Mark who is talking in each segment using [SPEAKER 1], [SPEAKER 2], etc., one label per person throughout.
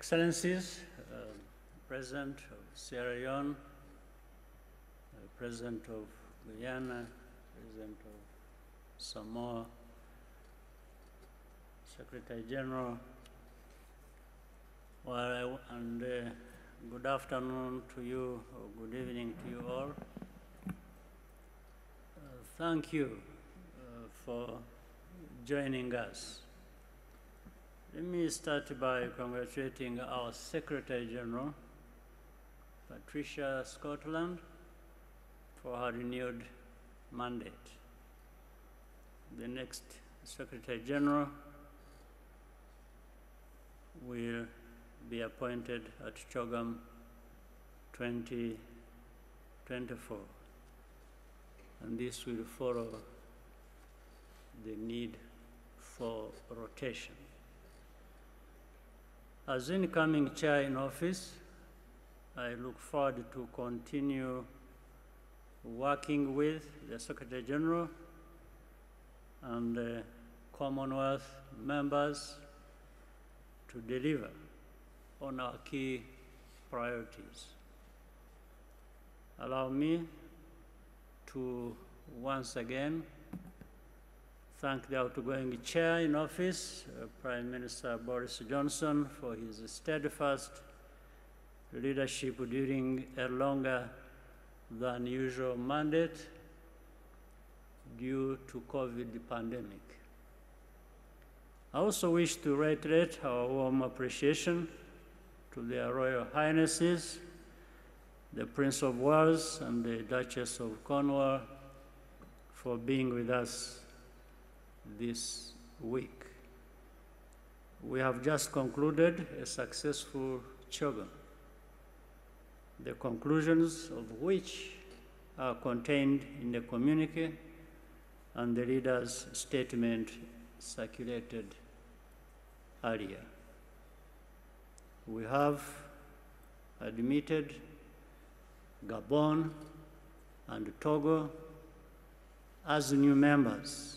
[SPEAKER 1] Excellencies, President of Sierra Leone, President of Guyana, President of Samoa, Secretary General, and good afternoon to you, or good evening to you all. Thank you for joining us. Let me start by congratulating our Secretary General, Patricia Scotland, for her renewed mandate. The next Secretary General will be appointed at CHOGM 2024, and this will follow the need for rotation. As incoming chair in office, I look forward to continue working with the Secretary General and the Commonwealth members to deliver on our key priorities. Allow me to once again thank the outgoing chair in office, Prime Minister Boris Johnson, for his steadfast leadership during a longer than usual mandate due to COVID pandemic. I also wish to reiterate our warm appreciation to their Royal Highnesses, the Prince of Wales and the Duchess of Cornwall, for being with us this week. We have just concluded a successful CHOGM, the conclusions of which are contained in the communique and the leader's statement circulated earlier. We have admitted Gabon and Togo as new members,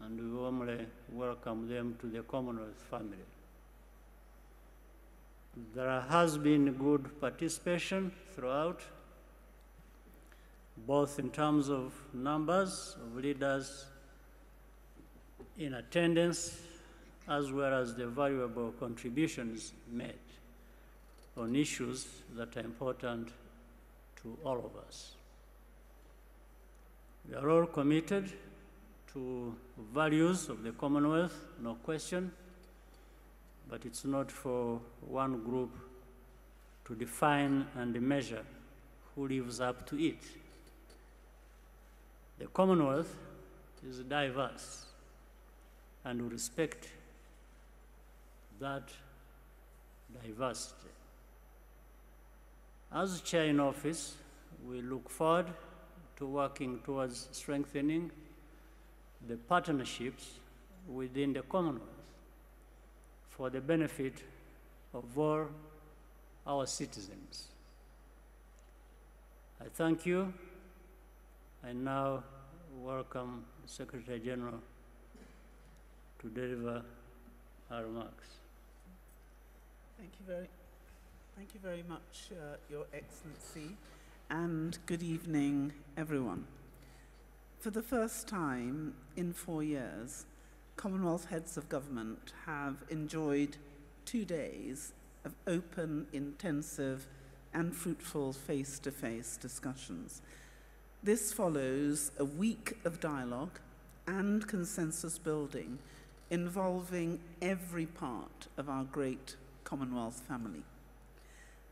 [SPEAKER 1] and we warmly welcome them to the Commonwealth family. There has been good participation throughout, both in terms of numbers of leaders in attendance, as well as the valuable contributions made on issues that are important to all of us. We are all committed to values of the Commonwealth, no question, but it's not for one group to define and measure who lives up to it. The Commonwealth is diverse, and we respect that diversity. As chair in office, we look forward to working towards strengthening the partnerships within the Commonwealth for the benefit of all our citizens. I thank you. I now welcome the Secretary General to deliver her remarks.
[SPEAKER 2] Thank you very much, Your Excellency, and good evening, everyone. For the first time in 4 years, Commonwealth heads of government have enjoyed 2 days of open, intensive, and fruitful face-to-face discussions. This follows a week of dialogue and consensus building involving every part of our great Commonwealth family.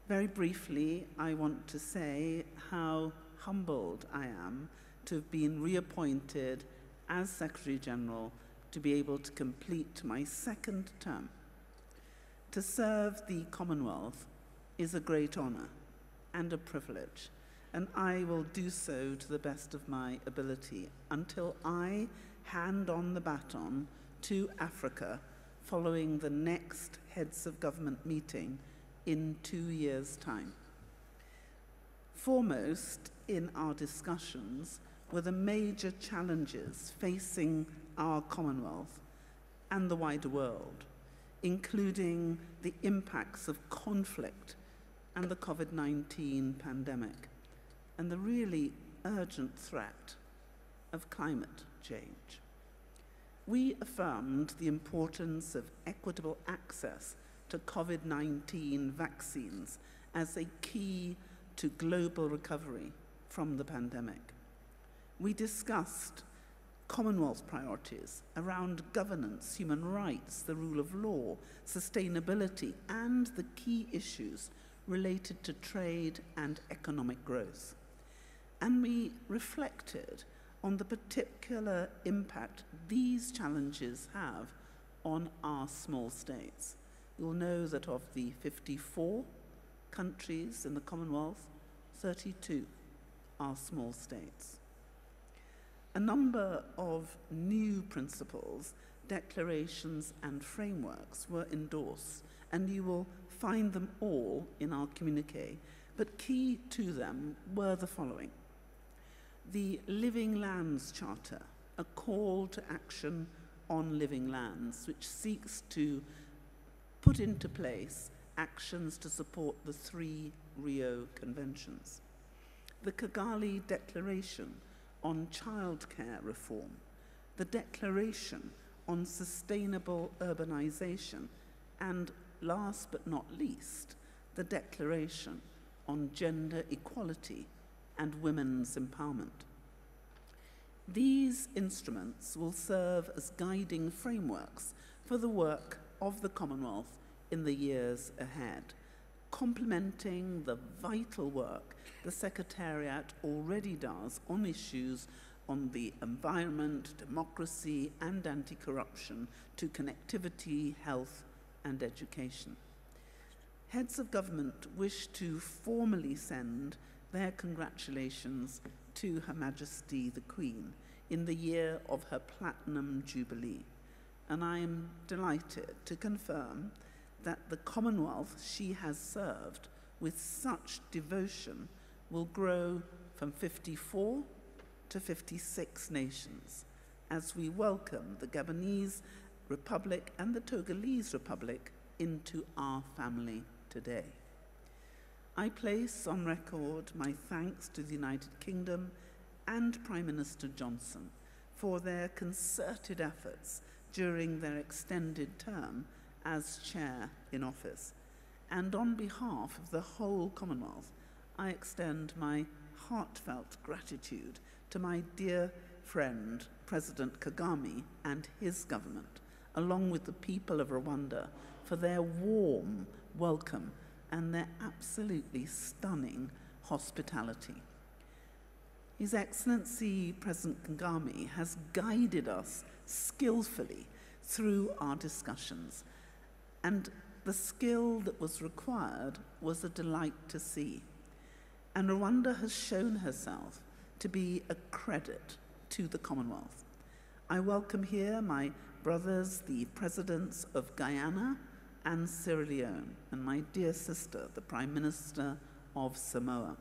[SPEAKER 2] Very briefly, I want to say how humbled I am to have been reappointed as Secretary General to be able to complete my second term. To serve the Commonwealth is a great honor and a privilege, and I will do so to the best of my ability until I hand on the baton to Africa following the next Heads of Government meeting in 2 years' time. Foremost in our discussions were the major challenges facing our Commonwealth and the wider world including the impacts of conflict and the COVID-19 pandemic, and the really urgent threat of climate change. We affirmed the importance of equitable access to COVID-19 vaccines as a key to global recovery from the pandemic. We discussed Commonwealth priorities around governance, human rights, the rule of law, sustainability, and the key issues related to trade and economic growth. And we reflected on the particular impact these challenges have on our small states. You'll know that of the 54 countries in the Commonwealth, 32 are small states. A number of new principles, declarations, and frameworks were endorsed, and you will find them all in our communiqué, but key to them were the following. The Living Lands Charter, a call to action on living lands, which seeks to put into place actions to support the 3 Rio Conventions. The Kigali Declaration on Childcare Reform, the Declaration on Sustainable Urbanization, and last but not least, the Declaration on Gender Equality and Women's Empowerment. These instruments will serve as guiding frameworks for the work of the Commonwealth in the years ahead, complementing the vital work the Secretariat already does on issues on the environment, democracy, and anti-corruption, to connectivity, health, and education. Heads of government wish to formally send their congratulations to Her Majesty the Queen in the year of her Platinum Jubilee, and I am delighted to confirm that the Commonwealth she has served with such devotion will grow from 54 to 56 nations as we welcome the Gabonese Republic and the Togolese Republic into our family today. I place on record my thanks to the United Kingdom and Prime Minister Johnson for their concerted efforts during their extended term as chair in office. And on behalf of the whole Commonwealth, I extend my heartfelt gratitude to my dear friend, President Kagame, and his government, along with the people of Rwanda, for their warm welcome and their absolutely stunning hospitality. His Excellency President Kagame has guided us skillfully through our discussions, and the skill that was required was a delight to see. And Rwanda has shown herself to be a credit to the Commonwealth. I welcome here my brothers, the presidents of Guyana and Sierra Leone, and my dear sister, the Prime Minister of Samoa.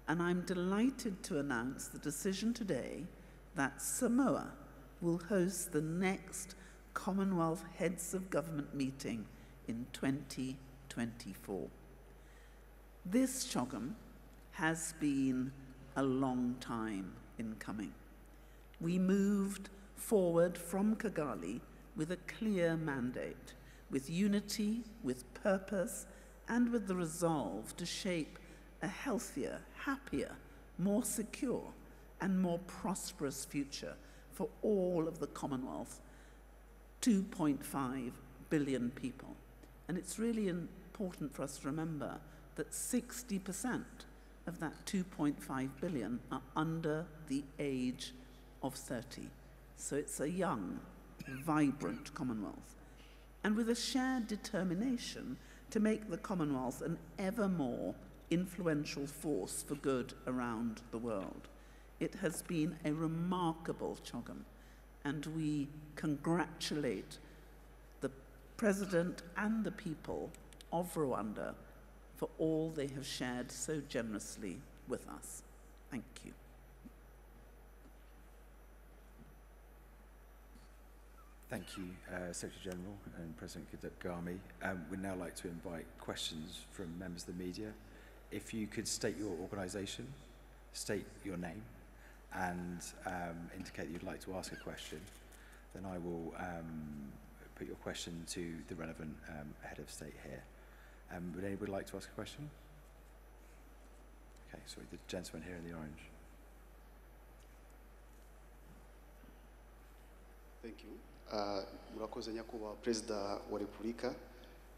[SPEAKER 2] And I'm delighted to announce the decision today that Samoa will host the next Commonwealth Heads of Government meeting in 2024. This CHOGM has been a long time in coming. We moved forward from Kigali with a clear mandate, with unity, with purpose, and with the resolve to shape a healthier, happier, more secure, and more prosperous future for all of the Commonwealth, 2.5 billion people. And it's really important for us to remember that 60% of that 2.5 billion are under the age of 30. So it's a young, vibrant Commonwealth. And with a shared determination to make the Commonwealth an ever more influential force for good around the world. It has been a remarkable CHOGM, and we congratulate the President and the people of Rwanda for all they have shared so generously with us. Thank you.
[SPEAKER 3] Thank you, Secretary General and President Kagame. We'd now like to invite questions from members of the media. If you could state your organisation, state your name, and indicate that you'd like to ask a question, then I will put your question to the relevant head of state here. Would anybody like to ask a question? Okay, sorry, the gentleman here in the orange.
[SPEAKER 4] Thank you. Murakoze nyakubahwa Perezida wa Repubulika,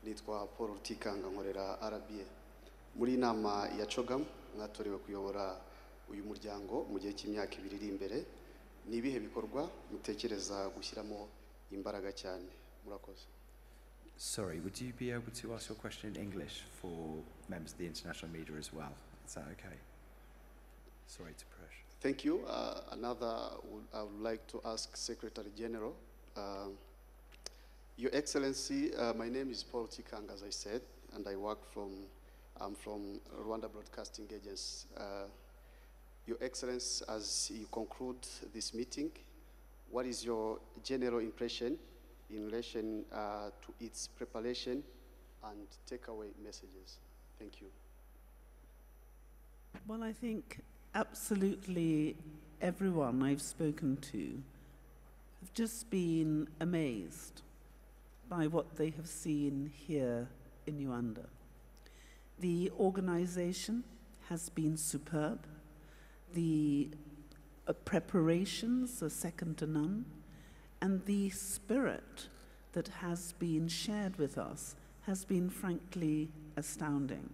[SPEAKER 4] nitwa Paul Rutikanga nkorera RBA. Muri inama ya CHOGM mwatorewe kuyobora uyu muryango mu gihe cy'imyaka 2 iri imbere. Ni ibihe bikorwa mutekereza gushyiramo imbaraga cyane? Murakoze.
[SPEAKER 3] Sorry, would you be able to ask your question in English for members of the international media as well? Is that okay? Sorry to push.
[SPEAKER 4] Thank you. I would like to ask Secretary General. Your Excellency, my name is Paul Tikang, as I said, and I'm from Rwanda Broadcasting Agency. Your Excellency, as you conclude this meeting, what is your general impression in relation to its preparation and takeaway messages? Thank you.
[SPEAKER 2] Well, I think absolutely everyone I've spoken to have just been amazed by what they have seen here in Rwanda. The organization has been superb. The preparations are second to none. And the spirit that has been shared with us has been frankly astounding.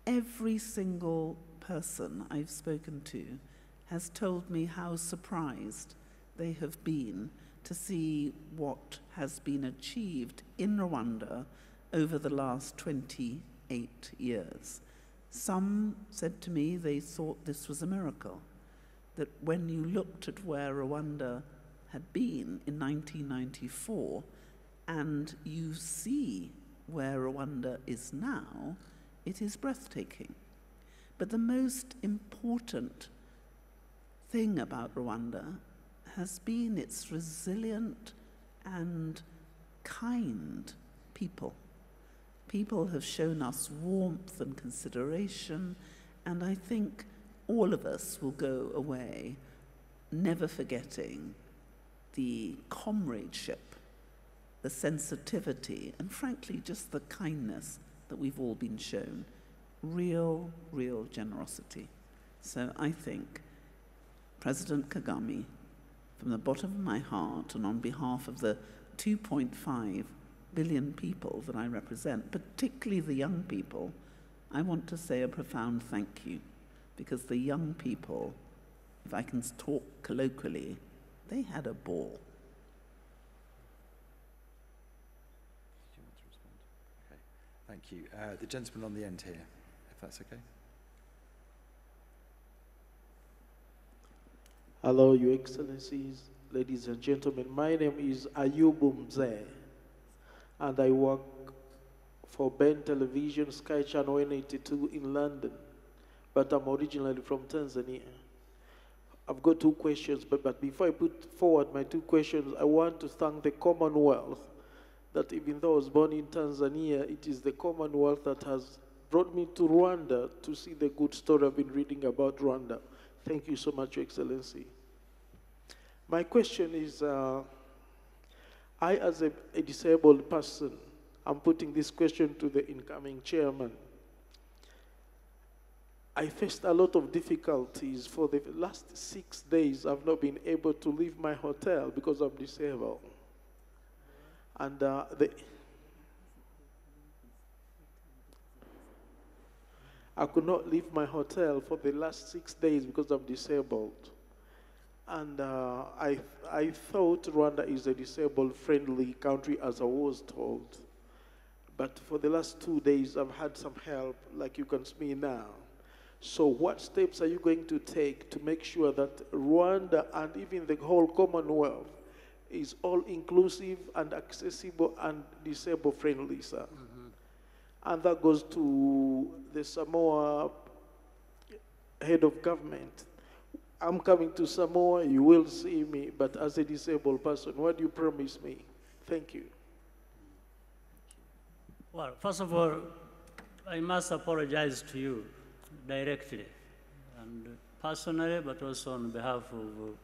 [SPEAKER 2] Every single person I've spoken to has told me how surprised they have been to see what has been achieved in Rwanda over the last 28 years. Some said to me they thought this was a miracle, that when you looked at where Rwanda had been in 1994 and you see where Rwanda is now, it is breathtaking. But the most important thing about Rwanda has been its resilient and kind people. People have shown us warmth and consideration, and I think all of us will go away never forgetting the comradeship, the sensitivity, and frankly, just the kindness that we've all been shown. Real, real generosity. So I think President Kagame, from the bottom of my heart and on behalf of the 2.5 billion people that I represent, particularly the young people, I want to say a profound thank you, because the young people, if I can talk colloquially, they had a ball.
[SPEAKER 3] Do you want to respond? Okay, thank you. The gentleman on the end here, if that's okay.
[SPEAKER 5] Hello, Your Excellencies, ladies and gentlemen. My name is Ayubu Mzee, and I work for Ben Television, Sky Channel 182 in London, but I'm originally from Tanzania. I've got 2 questions, but before I put forward my 2 questions, I want to thank the Commonwealth, that even though I was born in Tanzania, it is the Commonwealth that has brought me to Rwanda to see the good story I've been reading about Rwanda. Thank you so much, Your Excellency. My question is, I as a disabled person, I'm putting this question to the incoming chairman. I faced a lot of difficulties. For the last 6 days, I've not been able to leave my hotel because I'm disabled. And I could not leave my hotel for the last 6 days because I'm disabled. And I thought Rwanda is a disabled-friendly country, as I was told. But for the last 2 days, I've had some help, like you can see me now. So what steps are you going to take to make sure that Rwanda and even the whole Commonwealth is all-inclusive and accessible and disabled-friendly, sir? Mm-hmm. And that goes to the Samoa head of government. I'm coming to Samoa, you will see me, but as a disabled person, what do you promise me? Thank you.
[SPEAKER 1] Well, first of all, I must apologize to you directly and personally, but also on behalf of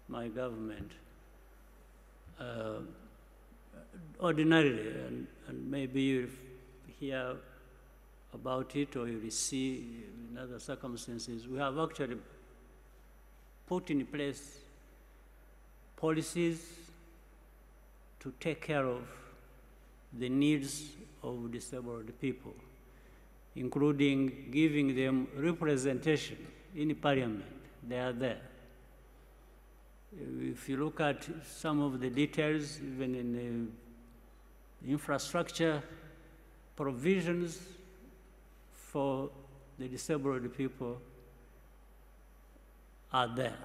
[SPEAKER 1] my government. Ordinarily, and maybe you hear about it or you will see in other circumstances, we have actually put in place policies to take care of the needs of disabled people, including giving them representation in parliament. They are there. If you look at some of the details, even in the infrastructure provisions for the disabled people are there.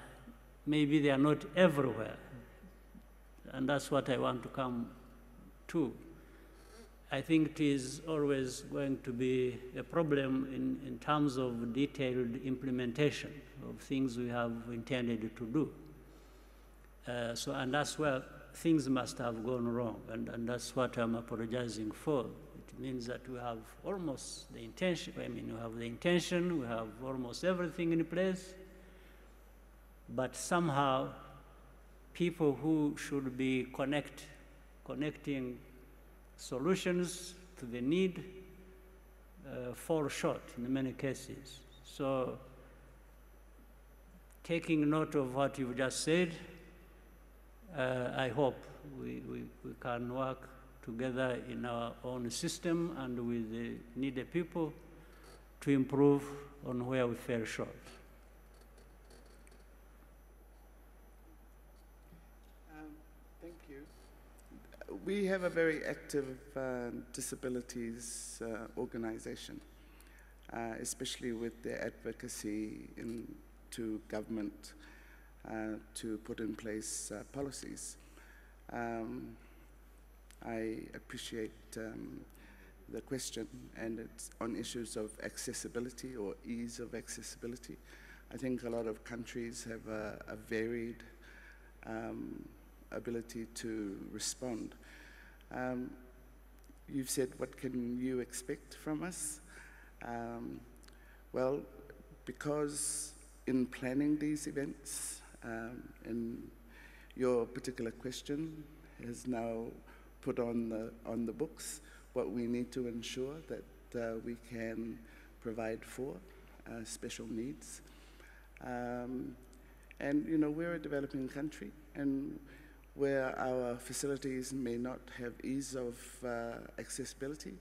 [SPEAKER 1] Maybe they are not everywhere, and that's what I want to come to. I think it is always going to be a problem in terms of detailed implementation of things we have intended to do. And that's where things must have gone wrong, and that's what I'm apologizing for. It means that we have almost the intention, we have the intention, we have almost everything in place, but somehow people who should be connecting solutions to the need fall short in many cases. So taking note of what you've just said, I hope we can work together in our own system and with the needed people to improve on where we fell short.
[SPEAKER 6] Thank you. We have a very active disabilities organization, especially with the advocacy to government to put in place policies. I appreciate the question, and it's on issues of accessibility or ease of accessibility. I think a lot of countries have a varied ability to respond. You've said, what can you expect from us? Well, because in planning these events, and your particular question is now put on the books, what we need to ensure that we can provide for special needs. And we're a developing country, and where our facilities may not have ease of accessibility,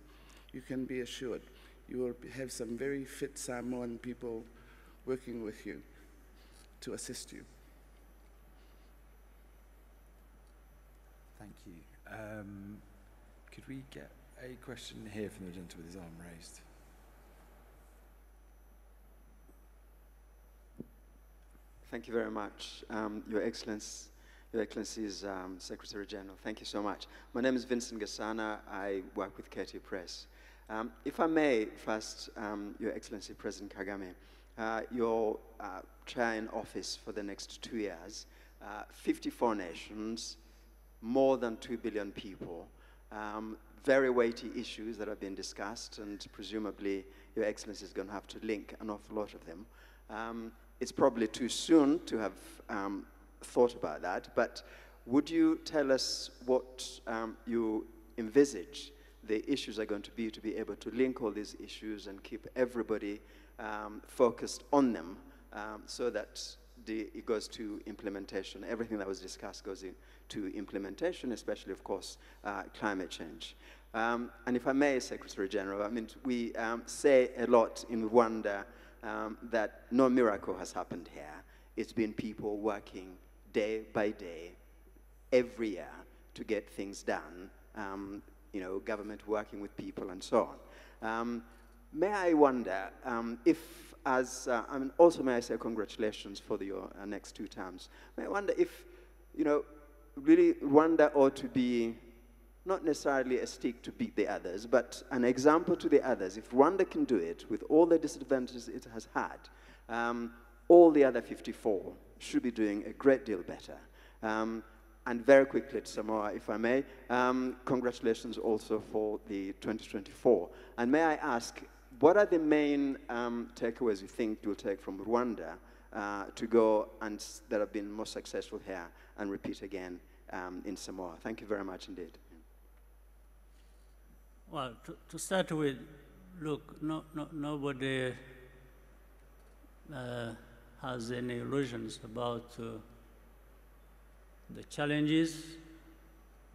[SPEAKER 6] you can be assured you will have some very fit Samoan people working with you to assist you.
[SPEAKER 3] Thank you. Could we get a question here from the gentleman with his arm raised?
[SPEAKER 7] Thank you very much, Your Excellencies, Secretary General. Thank you so much. My name is Vincent Gasana. I work with KT Press. If I may, first, Your Excellency President Kagame, your chair in office for the next 2 years, 54 nations, more than 2 billion people, very weighty issues that have been discussed, and presumably Your Excellency is going to have to link an awful lot of them. It's probably too soon to have thought about that, but would you tell us what you envisage the issues are going to be able to link all these issues and keep everybody focused on them so that it goes to implementation. Everything that was discussed goes into implementation, especially, of course, climate change. And if I may, Secretary General, I mean, we say a lot in Rwanda that no miracle has happened here. It's been people working day by day, every year, to get things done, government working with people and so on. May I wonder if, also may I say congratulations for your next 2 terms. May I wonder if, really Rwanda ought to be not necessarily a stick to beat the others, but an example to the others. If Rwanda can do it with all the disadvantages it has had, all the other 54 should be doing a great deal better. And very quickly to Samoa, if I may, congratulations also for the 2024. And may I ask, what are the main takeaways you think you'll take from Rwanda to go and that have been most successful here and repeat again in Samoa? Thank you very much indeed.
[SPEAKER 1] Well, to start with, look, nobody has any illusions about the challenges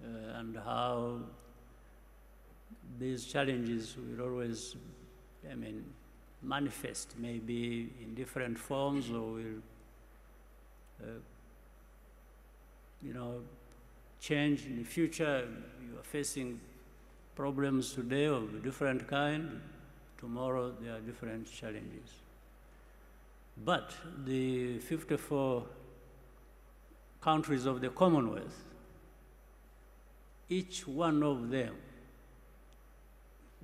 [SPEAKER 1] and how these challenges will always, manifest maybe in different forms or will, change in the future. You are facing problems today of a different kind. Tomorrow there are different challenges. But the 54 countries of the Commonwealth, each one of them,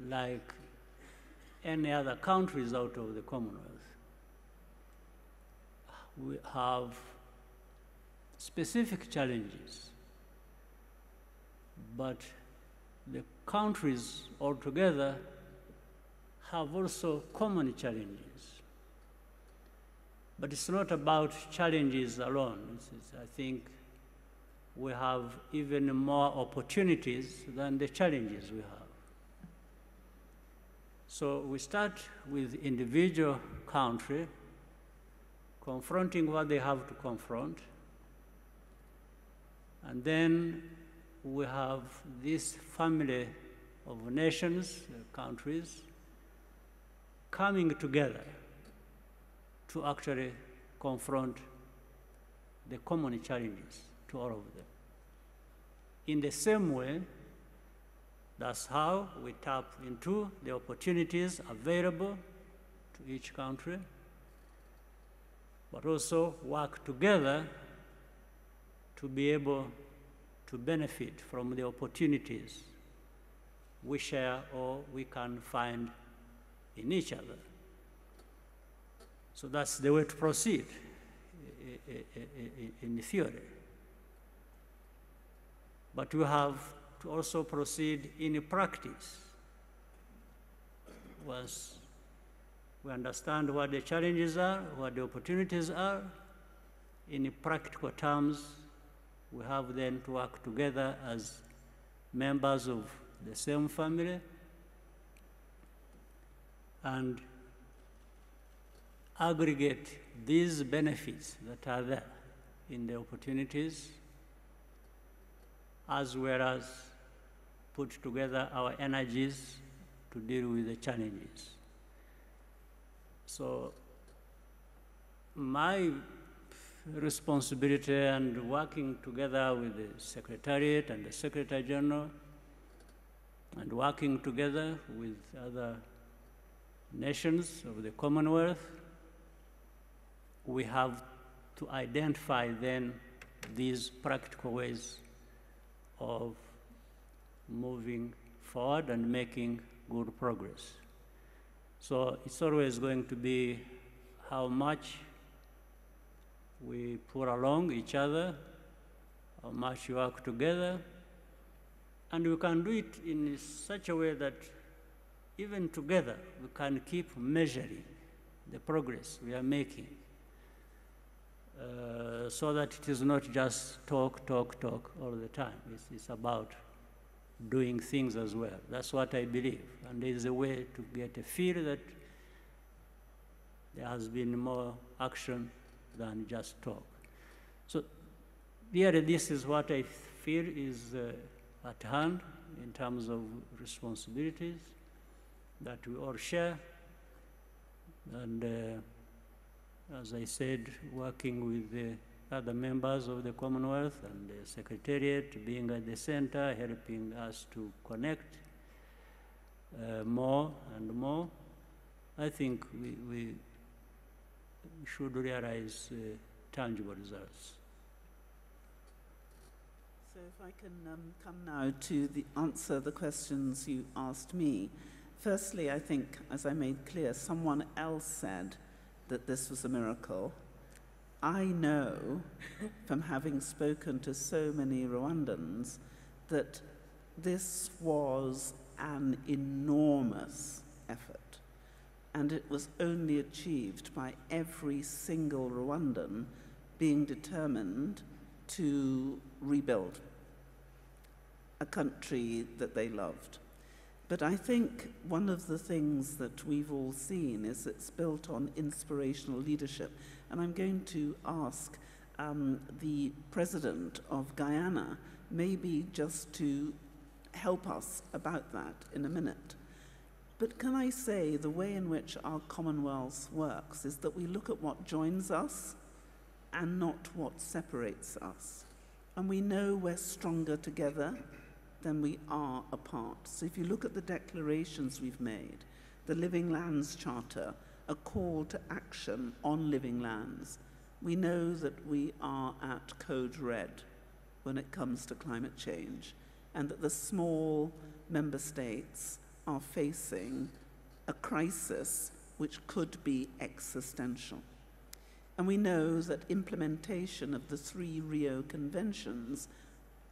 [SPEAKER 1] like any other countries out of the Commonwealth, we have specific challenges, but the countries altogether have also common challenges. But it's not about challenges alone. I think we have even more opportunities than the challenges we have. So we start with individual country, confronting what they have to confront, and then we have this family of nations, countries, coming together to actually confront the common challenges to all of them. In the same way, that's how we tap into the opportunities available to each country, but also work together to be able to benefit from the opportunities we share or we can find in each other. So that's the way to proceed in the theory. But we have to also proceed in practice. Once we understand what the challenges are, what the opportunities are, in practical terms, we have then to work together as members of the same family and aggregate these benefits that are there in the opportunities, as well as put together our energies to deal with the challenges. So my responsibility and working together with the Secretariat and the Secretary General and working together with other nations of the Commonwealth, we have to identify then these practical ways of moving forward and making good progress. So it's always going to be how much we pull along each other, how much we work together, and we can do it in such a way that even together we can keep measuring the progress we are making, so that it is not just talk all the time. It's about doing things as well. That's what I believe. And there is a way to get a feel that there has been more action than just talk. So really, this is what I feel is at hand in terms of responsibilities that we all share. And as I said, working with the other members of the Commonwealth and the Secretariat, being at the center, helping us to connect more and more, I think we should realize tangible results.
[SPEAKER 2] So if I can come now to answer the questions you asked me. Firstly, I think, as I made clear, someone else said that this was a miracle. I know from having spoken to so many Rwandans that this was an enormous effort, and it was only achieved by every single Rwandan being determined to rebuild a country that they loved. But I think one of the things that we've all seen is it's built on inspirational leadership. And I'm going to ask the president of Guyana maybe just to help us about that in a minute. But can I say the way in which our Commonwealth works is that we look at what joins us and not what separates us. And we know we're stronger together than we are apart. So if you look at the declarations we've made, the Living Lands Charter, a call to action on living lands, we know that we are at code red when it comes to climate change, and that the small member states are facing a crisis which could be existential. And we know that implementation of the 3 Rio Conventions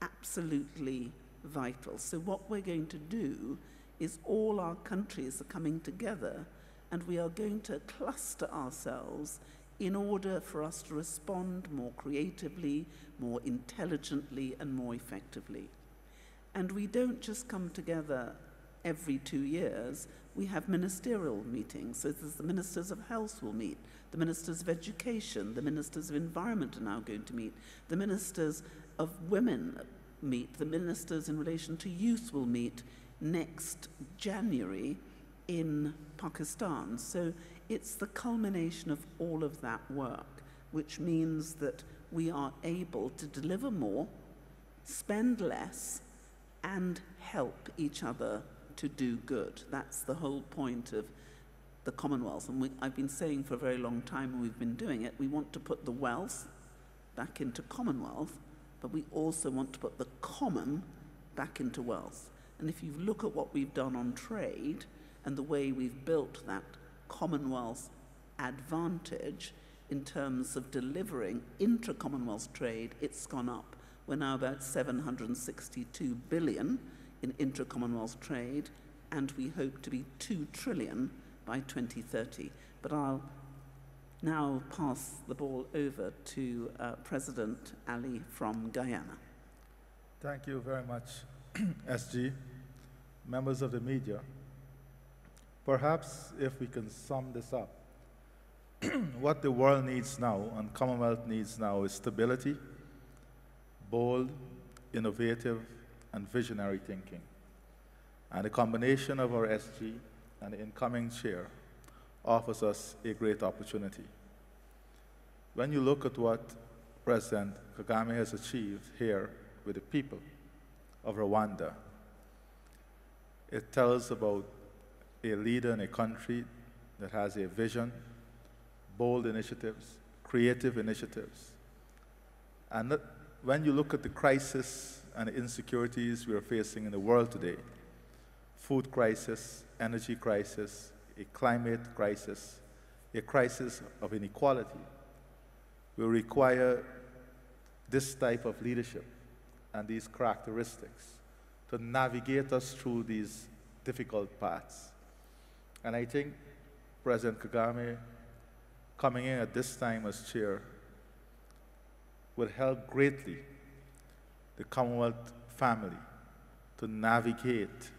[SPEAKER 2] absolutely vital. So what we're going to do is all our countries are coming together, and we are going to cluster ourselves in order for us to respond more creatively, more intelligently, and more effectively. And we don't just come together every 2 years. We have ministerial meetings. So the ministers of health will meet, the ministers of education, the ministers of environment are now going to meet, the ministers of women meet, the ministers in relation to youth will meet next January in Pakistan. So it's the culmination of all of that work, which means that we are able to deliver more, spend less, and help each other to do good. That's the whole point of the Commonwealth. And I've been saying for a very long time, and we've been doing it, we want to put the wealth back into Commonwealth, but we also want to put the common back into wealth. And if you look at what we've done on trade and the way we've built that Commonwealth advantage in terms of delivering intra-Commonwealth trade, it's gone up. We're now about 762 billion in intra-Commonwealth trade, and we hope to be 2 trillion by 2030. But I'll now pass the ball over to President Ali from Guyana.
[SPEAKER 8] Thank you very much, SG. Members of the media, perhaps if we can sum this up, what the world needs now and Commonwealth needs now is stability, bold, innovative, and visionary thinking. And the combination of our SG and the incoming chair offers us a great opportunity. When you look at what President Kagame has achieved here with the people of Rwanda, it tells about a leader in a country that has a vision, bold initiatives, creative initiatives. And when you look at the crisis and the insecurities we are facing in the world today, food crisis, energy crisis, a climate crisis, a crisis of inequality, will require this type of leadership and these characteristics to navigate us through these difficult paths. And I think President Kagame coming in at this time as chair would help greatly the Commonwealth family to navigate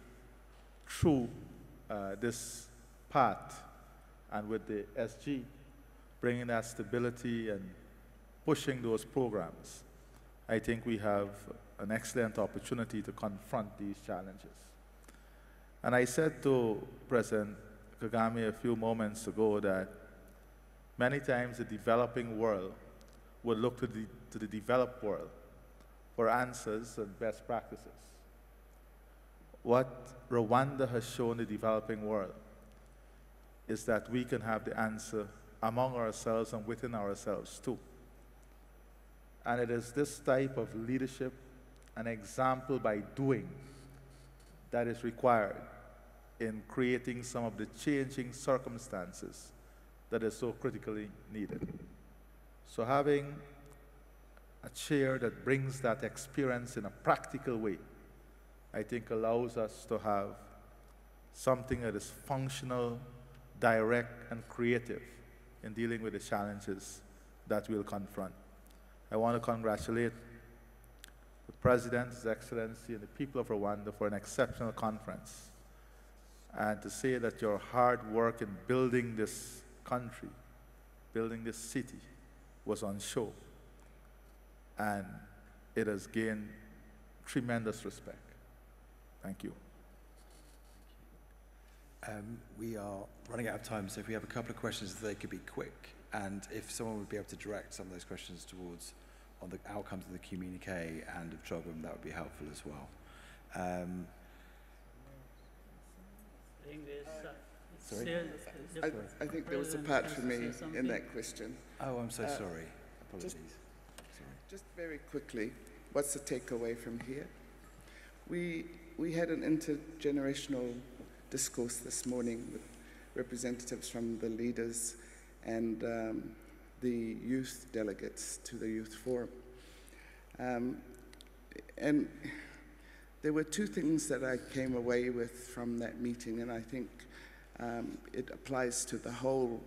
[SPEAKER 8] through this path, and with the SG bringing that stability and pushing those programs, I think we have an excellent opportunity to confront these challenges. And I said to President Kagame a few moments ago that many times the developing world would look to the developed world for answers and best practices. What Rwanda has shown the developing world is that we can have the answer among ourselves and within ourselves too. And it is this type of leadership and example by doing that is required in creating some of the changing circumstances that is so critically needed. So having a chair that brings that experience in a practical way, I think allows us to have something that is functional, direct, and creative in dealing with the challenges that we'll confront. I want to congratulate the President, His Excellency, and the people of Rwanda for an exceptional conference, and to say that your hard work in building this country, building this city, was on show, and it has gained tremendous respect. Thank you.
[SPEAKER 3] We are running out of time, so if we have a couple of questions, they could be quick, and if someone would be able to direct some of those questions towards on the outcomes of the communique and of CHOGM, that would be helpful as well.
[SPEAKER 2] Sorry?
[SPEAKER 6] I think there was a part for me in that question.
[SPEAKER 3] Oh, I'm so sorry. Apologies.
[SPEAKER 6] Just very quickly, what's the takeaway from here? We had an intergenerational discourse this morning with representatives from the leaders and the youth delegates to the Youth Forum. And there were two things that I came away with from that meeting, and I think it applies to the whole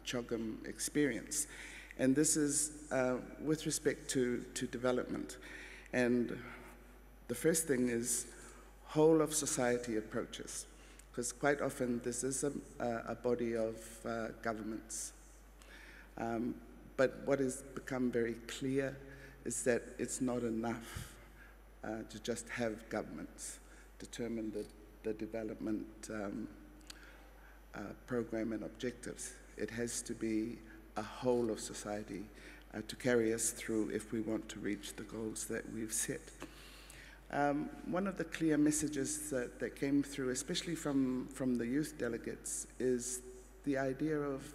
[SPEAKER 6] CHOGM experience. And this is with respect to development. And the first thing is whole of society approaches, because quite often this is a body of governments. But what has become very clear is that it's not enough to just have governments determine the development program and objectives. It has to be a whole of society to carry us through if we want to reach the goals that we've set. One of the clear messages that came through, especially from the youth delegates, is the idea of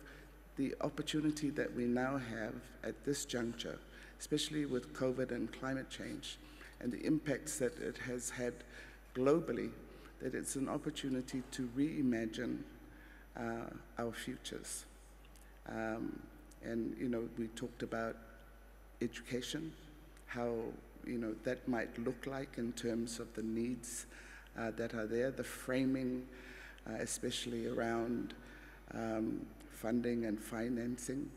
[SPEAKER 6] the opportunity that we now have at this juncture, especially with COVID and climate change, and the impacts that it has had globally, that it's an opportunity to reimagine our futures. And, you know, we talked about education, how, you know, that might look like in terms of the needs that are there, the framing, especially around funding and financing.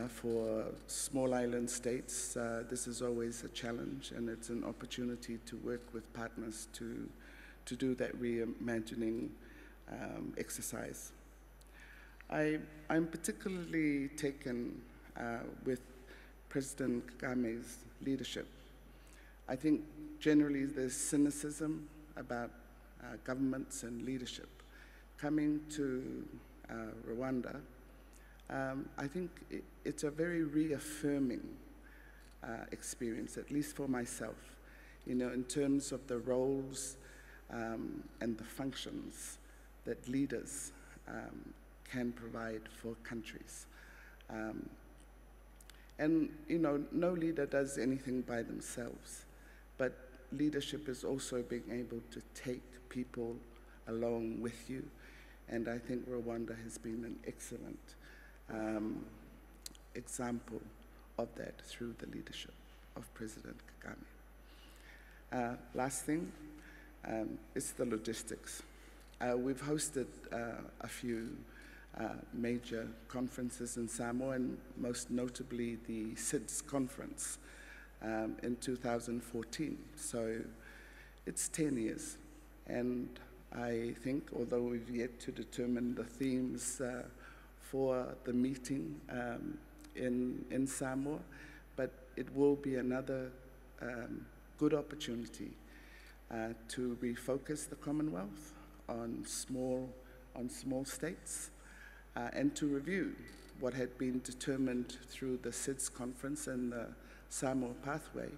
[SPEAKER 6] For small island states, this is always a challenge, and it's an opportunity to work with partners to do that reimagining exercise. I'm particularly taken with President Kagame's leadership. I think generally there's cynicism about governments and leadership. Coming to Rwanda, I think it's a very reaffirming experience, at least for myself, you know, in terms of the roles and the functions that leaders can provide for countries. And, you know, no leader does anything by themselves, but leadership is also being able to take people along with you. And I think Rwanda has been an excellent example of that through the leadership of President Kagame. Last thing is the logistics. We've hosted a few major conferences in Samoa, and most notably the SIDS conference in 2014. So it's 10 years. And I think, although we've yet to determine the themes for the meeting in Samoa, but it will be another good opportunity to refocus the Commonwealth on small states and to review what had been determined through the SIDS conference and the Samoa pathway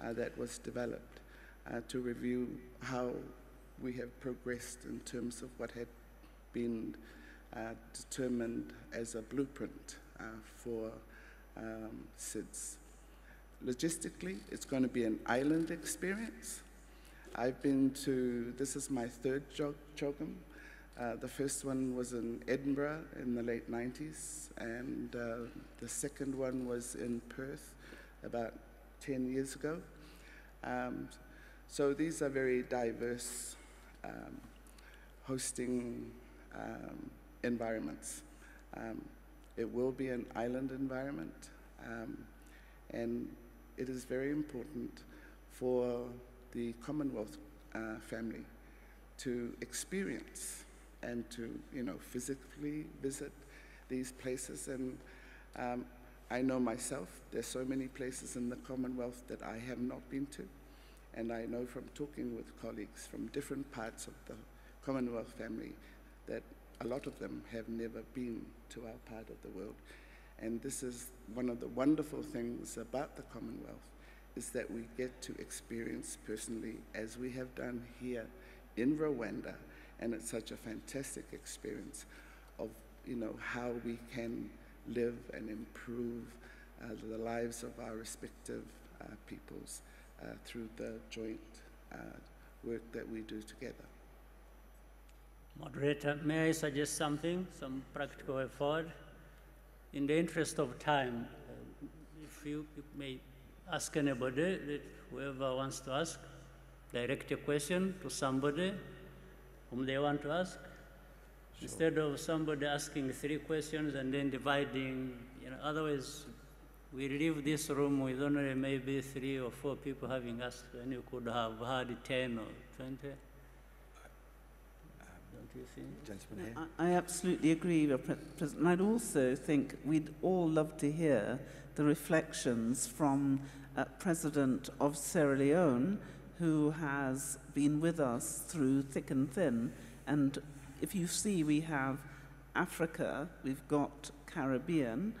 [SPEAKER 6] that was developed, to review how we have progressed in terms of what had been determined as a blueprint for SIDS. Logistically, it's going to be an island experience. I've been to, this is my third CHOGM. The first one was in Edinburgh in the late 90s, and the second one was in Perth about 10 years ago. So these are very diverse hosting environments. It will be an island environment, and it is very important for the Commonwealth family to experience and to, physically visit these places. And I know myself, there's so many places in the Commonwealth that I have not been to. And I know from talking with colleagues from different parts of the Commonwealth family that a lot of them have never been to our part of the world. And this is one of the wonderful things about the Commonwealth, is that we get to experience personally, as we have done here in Rwanda, and it's such a fantastic experience of, how we can live and improve the lives of our respective peoples through the joint work that we do together.
[SPEAKER 1] Moderator, may I suggest something, some practical way forward? In the interest of time, if you may ask anybody, whoever wants to ask, direct a question to somebody whom they want to ask, sure. Instead of somebody asking 3 questions and then dividing, otherwise we leave this room with only maybe 3 or 4 people having asked, and you could have had 10 or 20. Don't you think?
[SPEAKER 3] Gentleman here.
[SPEAKER 2] I absolutely agree, President. I'd also think we'd all love to hear the reflections from President of Sierra Leone, who has been with us through thick and thin. And if you see, we have Africa, we've got Caribbean,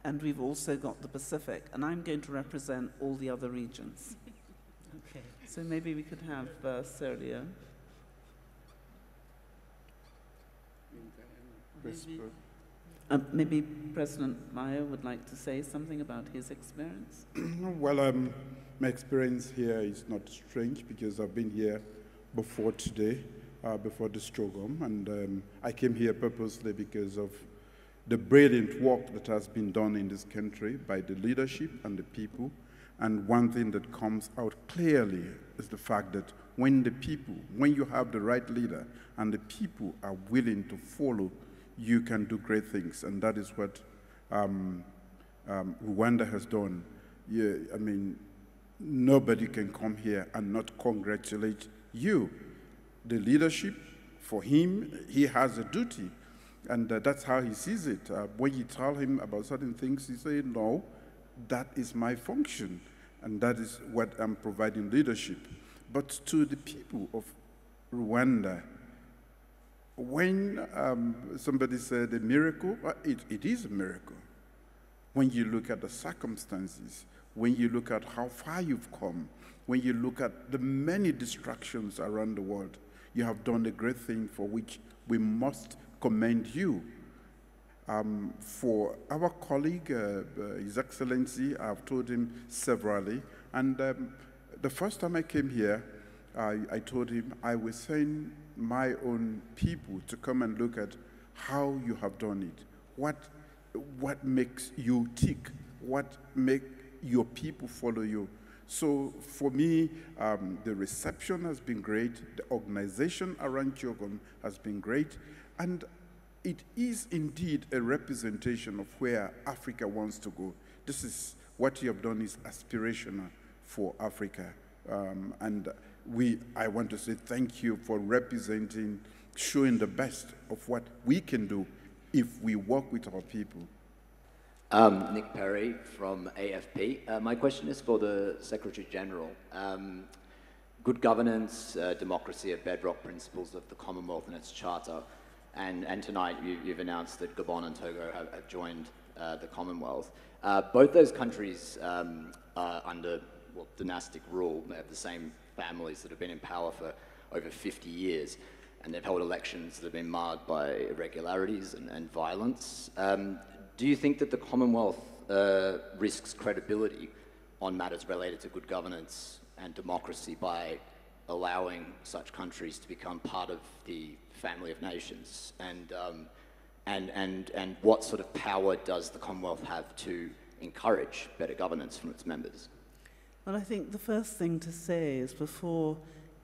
[SPEAKER 2] and we've also got the Pacific. And I'm going to represent all the other regions.
[SPEAKER 1] Okay.
[SPEAKER 2] So maybe we could have Sierra Leone. Maybe President Maya would like to say something about his experience.
[SPEAKER 9] Well, my experience here is not strange because I've been here before today, before this CHOGM, and I came here purposely because of the brilliant work that has been done in this country by the leadership and the people. And one thing that comes out clearly is the fact that when you have the right leader and the people are willing to follow, you can do great things. And that is what Rwanda has done. Yeah, I mean, nobody can come here and not congratulate you. The leadership, for him, he has a duty. And that's how he sees it. When you tell him about certain things, he says, no, that is my function. And that is what I'm providing leadership. But to the people of Rwanda, when somebody said a miracle, it is a miracle. When you look at the circumstances, when you look at how far you've come, when you look at the many distractions around the world, you have done a great thing for which we must commend you. For our colleague, His Excellency, I've told him severally, and the first time I came here, I told him I will send my own people to come and look at how you have done it. What makes you tick? What make your people follow you? So for me, the reception has been great. The organization around CHOGM has been great. And it is indeed a representation of where Africa wants to go. This is what you have done is aspirational for Africa. And I want to say thank you for representing, showing the best of what we can do if we work with our people.
[SPEAKER 10] Nick Perry from AFP. My question is for the Secretary General. Good governance, democracy are bedrock principles of the Commonwealth and its charter. And tonight you've announced that Gabon and Togo have joined the Commonwealth. Both those countries are under dynastic rule. They have the same families that have been in power for over 50 years, and they've held elections that have been marred by irregularities and violence. Do you think that the Commonwealth risks credibility on matters related to good governance and democracy by allowing such countries to become part of the family of nations? And what sort of power does the Commonwealth have to encourage better governance from its members?
[SPEAKER 2] Well, I think the first thing to say is before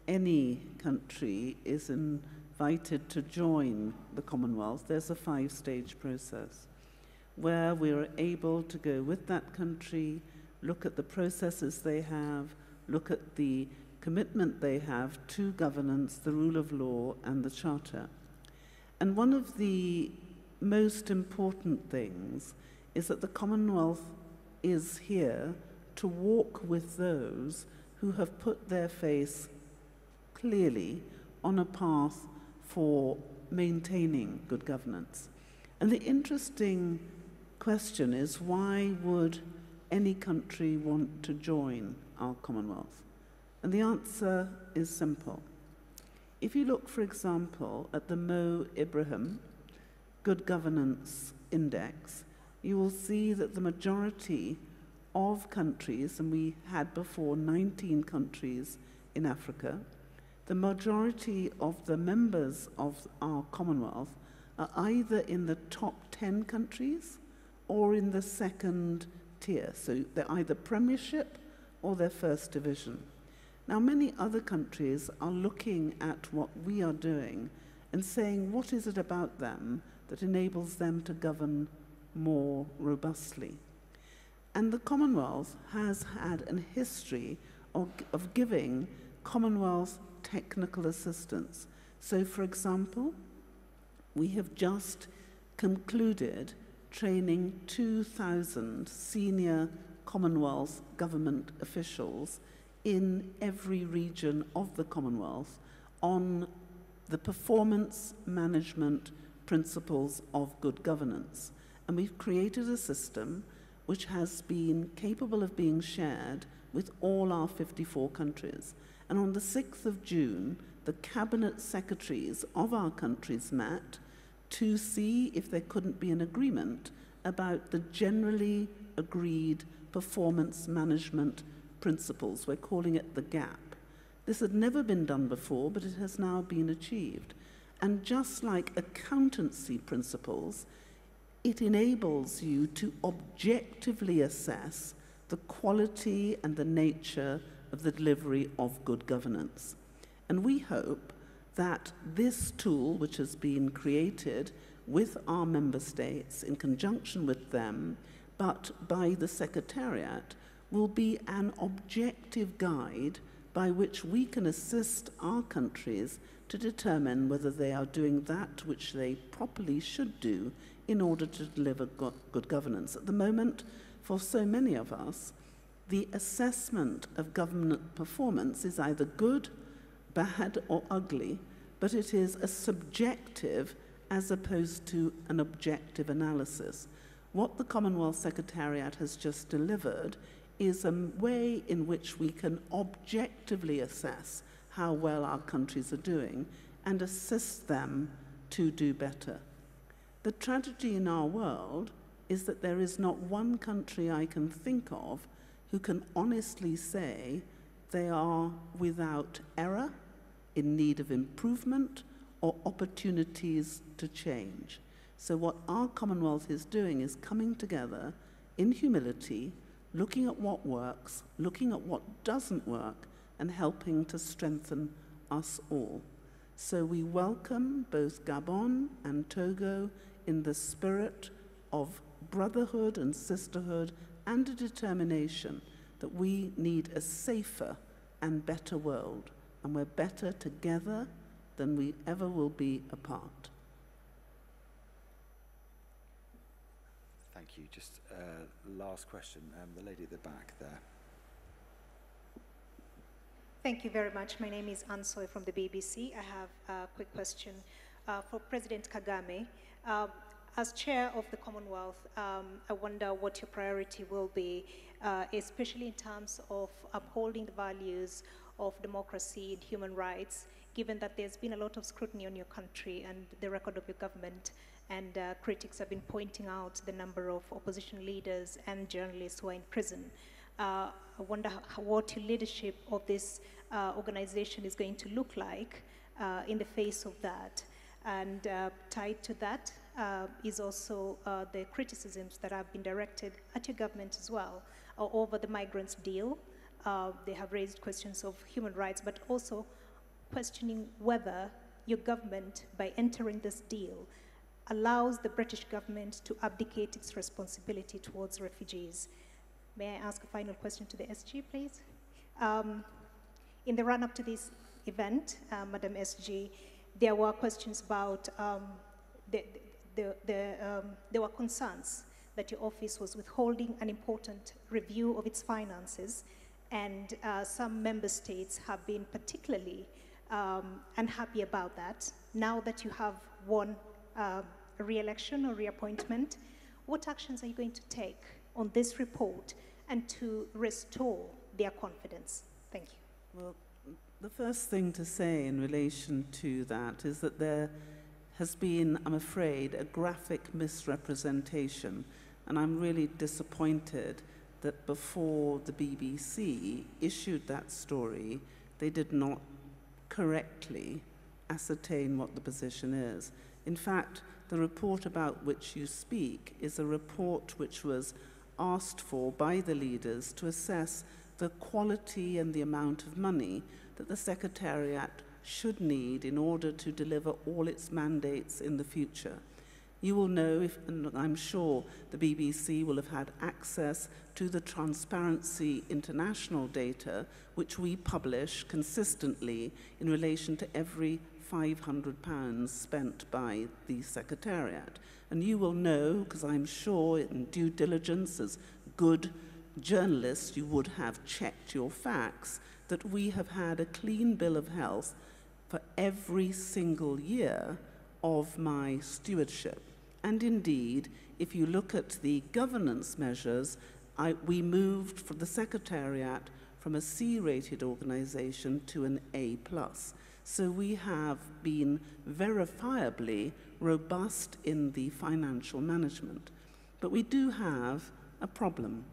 [SPEAKER 2] any country is invited to join the Commonwealth, there's a 5-stage process where we are able to go with that country, look at the processes they have, look at the commitment they have to governance, the rule of law, and the Charter. And one of the most important things is that the Commonwealth is here to walk with those who have put their face clearly on a path for maintaining good governance. And the interesting question is, why would any country want to join our Commonwealth? And the answer is simple. If you look, for example, at the Mo Ibrahim Good Governance Index, you will see that the majority of countries, and we had before 19 countries in Africa, the majority of the members of our Commonwealth are either in the top 10 countries or in the second tier. So they're either Premiership or they're First Division. Now, many other countries are looking at what we are doing and saying, what is it about them that enables them to govern more robustly? And the Commonwealth has had a history of giving Commonwealth technical assistance. So, for example, we have just concluded training 2,000 senior Commonwealth government officials in every region of the Commonwealth on the performance management principles of good governance. And we've created a system which has been capable of being shared with all our 54 countries. And on the 6th of June, the cabinet secretaries of our countries met to see if there couldn't be an agreement about the generally agreed performance management principles. We're calling it the GAP. This had never been done before, but it has now been achieved. And just like accountancy principles, it enables you to objectively assess the quality and the nature of the delivery of good governance. And we hope that this tool, which has been created with our member states in conjunction with them, but by the Secretariat, will be an objective guide by which we can assist our countries to determine whether they are doing that which they properly should do in order to deliver good governance. At the moment, for so many of us, the assessment of government performance is either good, bad, or ugly, but it is a subjective as opposed to an objective analysis. What the Commonwealth Secretariat has just delivered is a way in which we can objectively assess how well our countries are doing and assist them to do better. The tragedy in our world is that there is not one country I can think of who can honestly say they are without error, in need of improvement, or opportunities to change. So what our Commonwealth is doing is coming together in humility, looking at what works, looking at what doesn't work, and helping to strengthen us all. So we welcome both Gabon and Togo in the spirit of brotherhood and sisterhood and a determination that we need a safer and better world, and we're better together than we ever will be apart.
[SPEAKER 3] Thank you. Just last question, the lady at the back there.
[SPEAKER 11] Thank you very much. My name is Ansoy from the BBC. I have a quick question for President Kagame. As chair of the Commonwealth, I wonder what your priority will be, especially in terms of upholding the values of democracy and human rights, given that there's been a lot of scrutiny on your country and the record of your government, and critics have been pointing out the number of opposition leaders and journalists who are in prison. I wonder what your leadership of this organization is going to look like in the face of that. And tied to that is also the criticisms that have been directed at your government as well over the migrants deal. They have raised questions of human rights, but also questioning whether your government, by entering this deal, allows the British government to abdicate its responsibility towards refugees. May I ask a final question to the SG, please? In the run-up to this event, Madam SG, there were questions about, there were concerns that your office was withholding an important review of its finances, and some member states have been particularly unhappy about that. Now that you have won a re-election or reappointment, what actions are you going to take on this report and to restore their confidence? Thank you.
[SPEAKER 2] Well, the first thing to say in relation to that is that there has been, I'm afraid, a graphic misrepresentation, and I'm really disappointed that before the BBC issued that story, they did not correctly ascertain what the position is. In fact, the report about which you speak is a report which was asked for by the leaders to assess the quality and the amount of money that the Secretariat should need in order to deliver all its mandates in the future. You will know, and I'm sure the BBC will have had access to the Transparency International data, which we publish consistently in relation to every £500 spent by the Secretariat. And you will know, because I'm sure in due diligence as good journalists you would have checked your facts, that we have had a clean bill of health for every single year of my stewardship. And indeed, if you look at the governance measures, we moved from the Secretariat from a C-rated organization to an A+. So we have been verifiably robust in the financial management. But we do have a problem.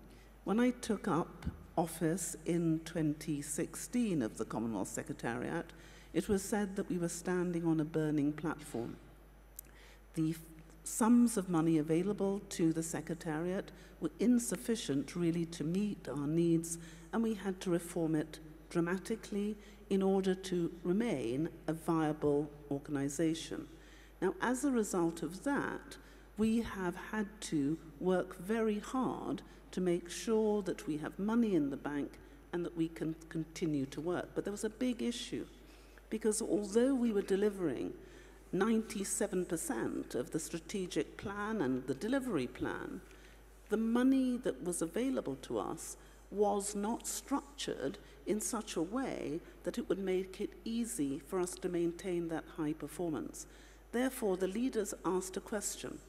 [SPEAKER 2] When I took up office in 2016 of the Commonwealth Secretariat, it was said that we were standing on a burning platform. The sums of money available to the Secretariat were insufficient really to meet our needs, and we had to reform it dramatically in order to remain a viable organization. Now, as a result of that, we have had to work very hard to make sure that we have money in the bank and that we can continue to work. But there was a big issue, because although we were delivering 97% of the strategic plan and the delivery plan, the money that was available to us was not structured in such a way that it would make it easy for us to maintain that high performance. Therefore, the leaders asked a question.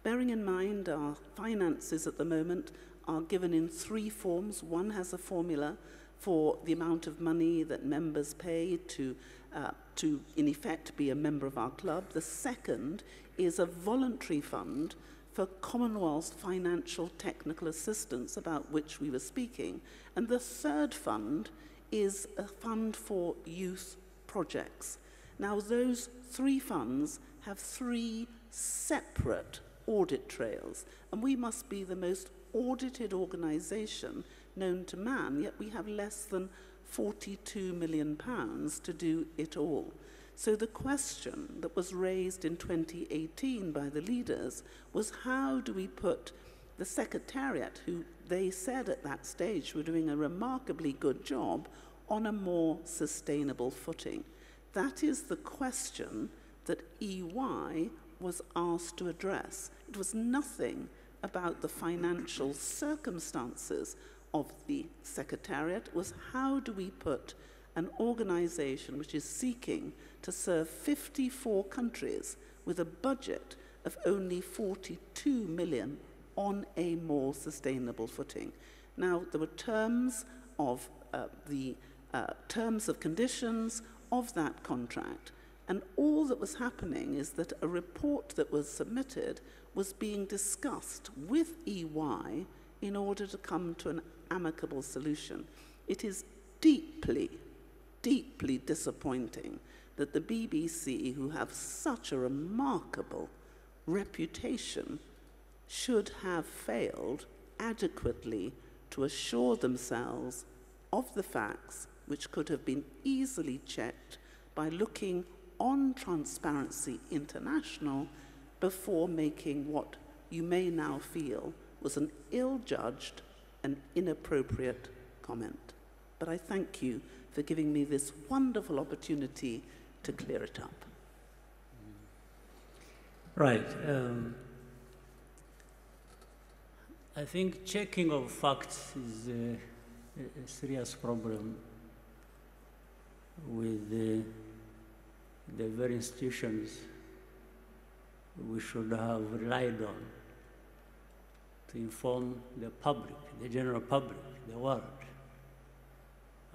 [SPEAKER 2] Bearing in mind our finances at the moment are given in three forms. One has a formula for the amount of money that members pay to in effect be a member of our club. The second is a voluntary fund for Commonwealth financial technical assistance, about which we were speaking. And the third fund is a fund for youth projects. Now, those three funds have three separate audit trails, and we must be the most audited organization known to man, yet we have less than £42 million to do it all. So the question that was raised in 2018 by the leaders was, how do we put the Secretariat, who they said at that stage were doing a remarkably good job, on a more sustainable footing? That is the question that EY was asked to address. It was nothing about the financial circumstances of the Secretariat. It was, how do we put an organization which is seeking to serve 54 countries with a budget of only 42 million on a more sustainable footing? Now, there were terms of conditions of that contract, and all that was happening is that a report that was submitted was being discussed with EY in order to come to an amicable solution. It is deeply, deeply disappointing that the BBC, who have such a remarkable reputation, should have failed adequately to assure themselves of the facts, which could have been easily checked by looking on Transparency International before making what you may now feel was an ill-judged and inappropriate comment. But I thank you for giving me this wonderful opportunity to clear it up.
[SPEAKER 1] Right. I think checking of facts is a serious problem with the very institutions we should have relied on to inform the public, the general public, the world,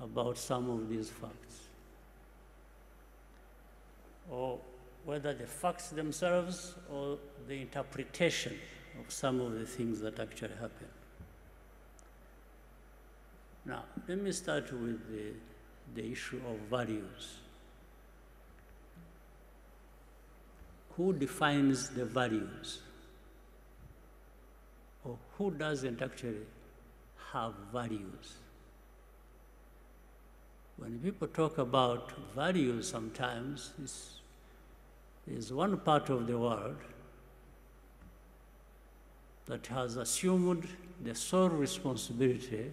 [SPEAKER 1] about some of these facts. Or whether the facts themselves or the interpretation of some of the things that actually happen. Now, let me start with the issue of values. Who defines the values? Or who doesn't actually have values? When people talk about values sometimes, there's one part of the world that has assumed the sole responsibility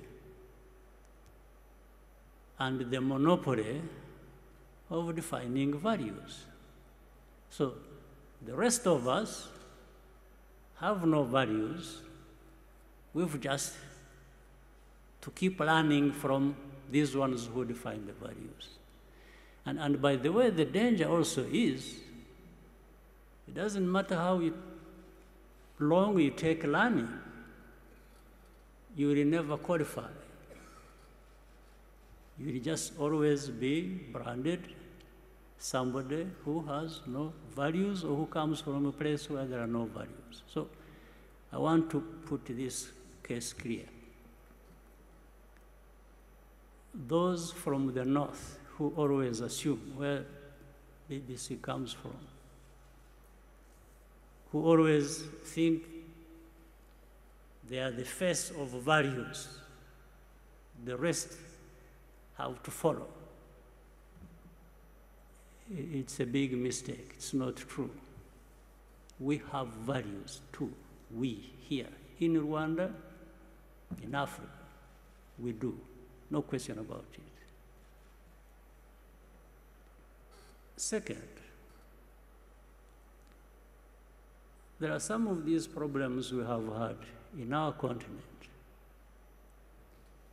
[SPEAKER 1] and the monopoly of defining values. So the rest of us have no values. We've just to keep learning from these ones who define the values. And by the way, the danger also is, it doesn't matter how long you take learning, you will never qualify. You will just always be branded somebody who has no values or who comes from a place where there are no values. So I want to put this case clear. Those from the north who always assume where BBC comes from, who always think they are the face of values, the rest have to follow. It's a big mistake. It's not true. We have values too. We here in Rwanda, in Africa, we do. No question about it. Second, there are some of these problems we have had in our continent,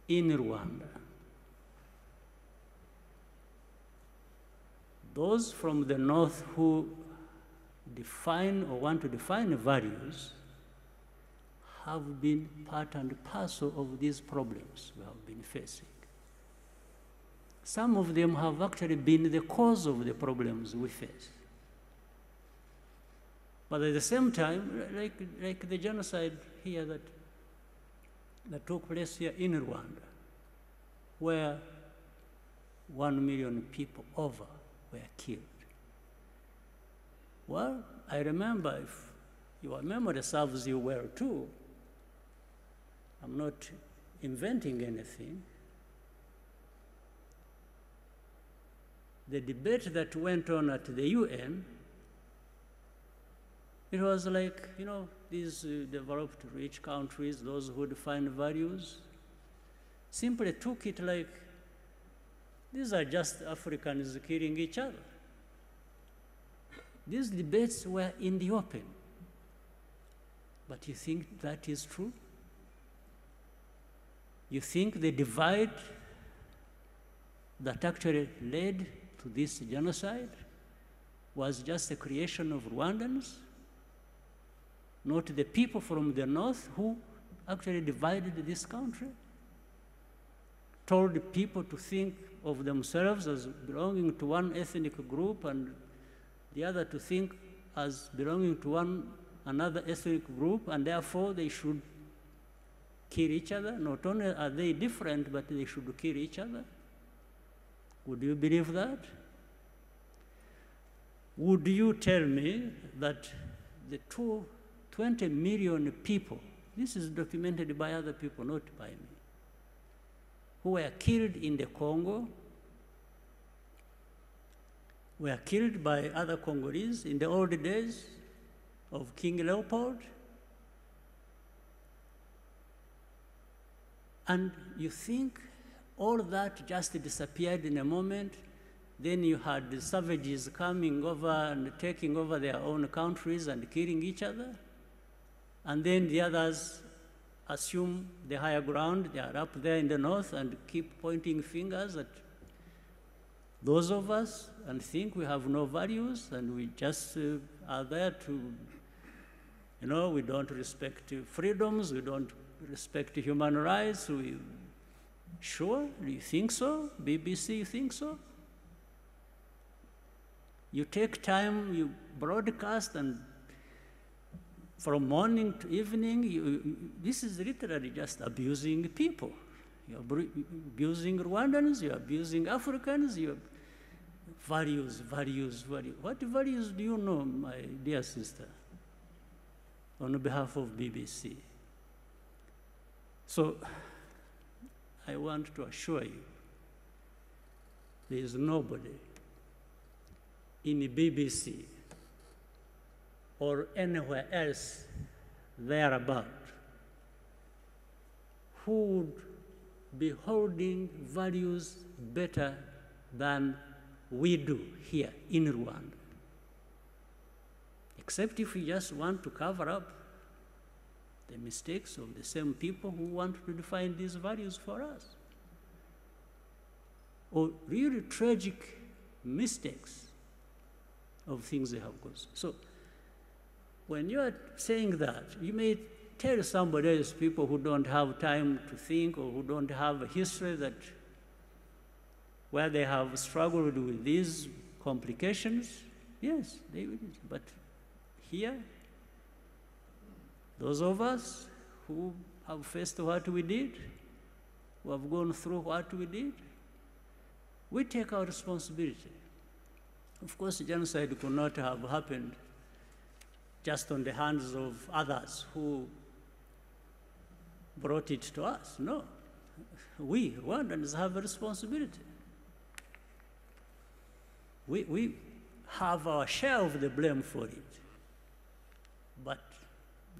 [SPEAKER 1] in Rwanda. Those from the north who define or want to define values have been part and parcel of these problems we have been facing. Some of them have actually been the cause of the problems we face. But at the same time, like the genocide here that took place here in Rwanda, where 1 million people over were killed. Well, I remember, if your memory serves you well too, I'm not inventing anything. The debate that went on at the UN, it was like, you know, these developed rich countries, those who define values, simply took it like, these are just Africans killing each other. These debates were in the open. But you think that is true? You think the divide that actually led to this genocide was just a creation of Rwandans, not the people from the north who actually divided this country, told the people to think of themselves as belonging to one ethnic group and the other to think as belonging to another ethnic group, and therefore they should kill each other. Not only are they different, but they should kill each other. Would you believe that? Would you tell me that the 20 million people, this is documented by other people, not by me, who were killed in the Congo, were killed by other Congolese in the old days of King Leopold? And you think all that just disappeared in a moment? Then you had the savages coming over and taking over their own countries and killing each other. And then the others assume the higher ground. They are up there in the north and keep pointing fingers at those of us and think we have no values and we just are there to, we don't respect freedoms, we don't respect human rights. Sure, do you think so? BBC, you think so? You take time, you broadcast, and from morning to evening, this is literally just abusing people. You're abusing Rwandans, you're abusing Africans, you're values. What values do you know, my dear sister, on behalf of BBC? So I want to assure you, there is nobody in the BBC or anywhere else thereabout who would be holding values better than we do here in Rwanda. Except if we just want to cover up the mistakes of the same people who want to define these values for us. Or really tragic mistakes of things they have caused. So when you are saying that, you may tell somebody else, people who don't have time to think or who don't have a history that where they have struggled with these complications, yes, they will. But here, those of us who have faced what we did, who have gone through what we did, we take our responsibility. Of course, genocide could not have happened just on the hands of others who brought it to us. No. We, Rwandans, have a responsibility. We have our share of the blame for it. But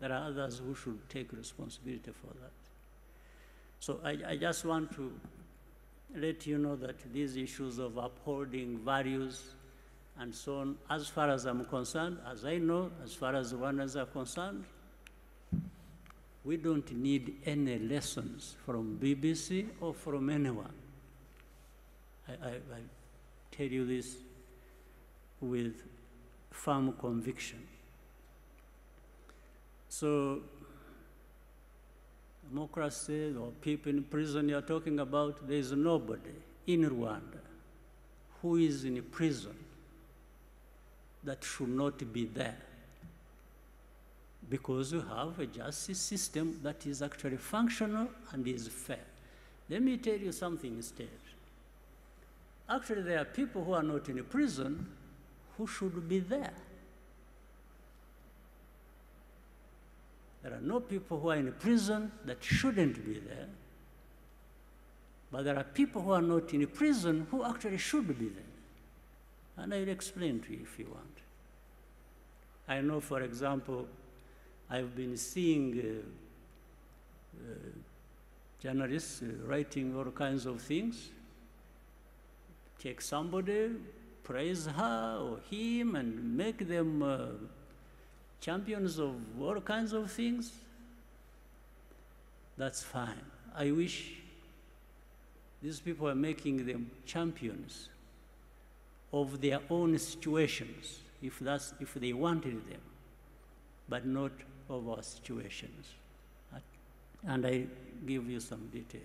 [SPEAKER 1] there are others who should take responsibility for that. So I just want to let you know that these issues of upholding values and so on, as far as I'm concerned, as I know, as far as Rwandans are concerned, we don't need any lessons from BBC or from anyone. I tell you this with firm conviction. So, democracy or people in prison you're talking about, there is nobody in Rwanda who is in prison that should not be there, because you have a justice system that is actually functional and is fair. Let me tell you something instead. Actually, there are people who are not in prison who should be there. There are no people who are in prison that shouldn't be there, but there are people who are not in prison who actually should be there. And I'll explain to you if you want. I know, for example, I've been seeing journalists writing all kinds of things. Take somebody, praise her or him, and make them champions of all kinds of things. That's fine. I wish these people are making them champions of their own situations, if they wanted them, but not of our situations. And I give you some details.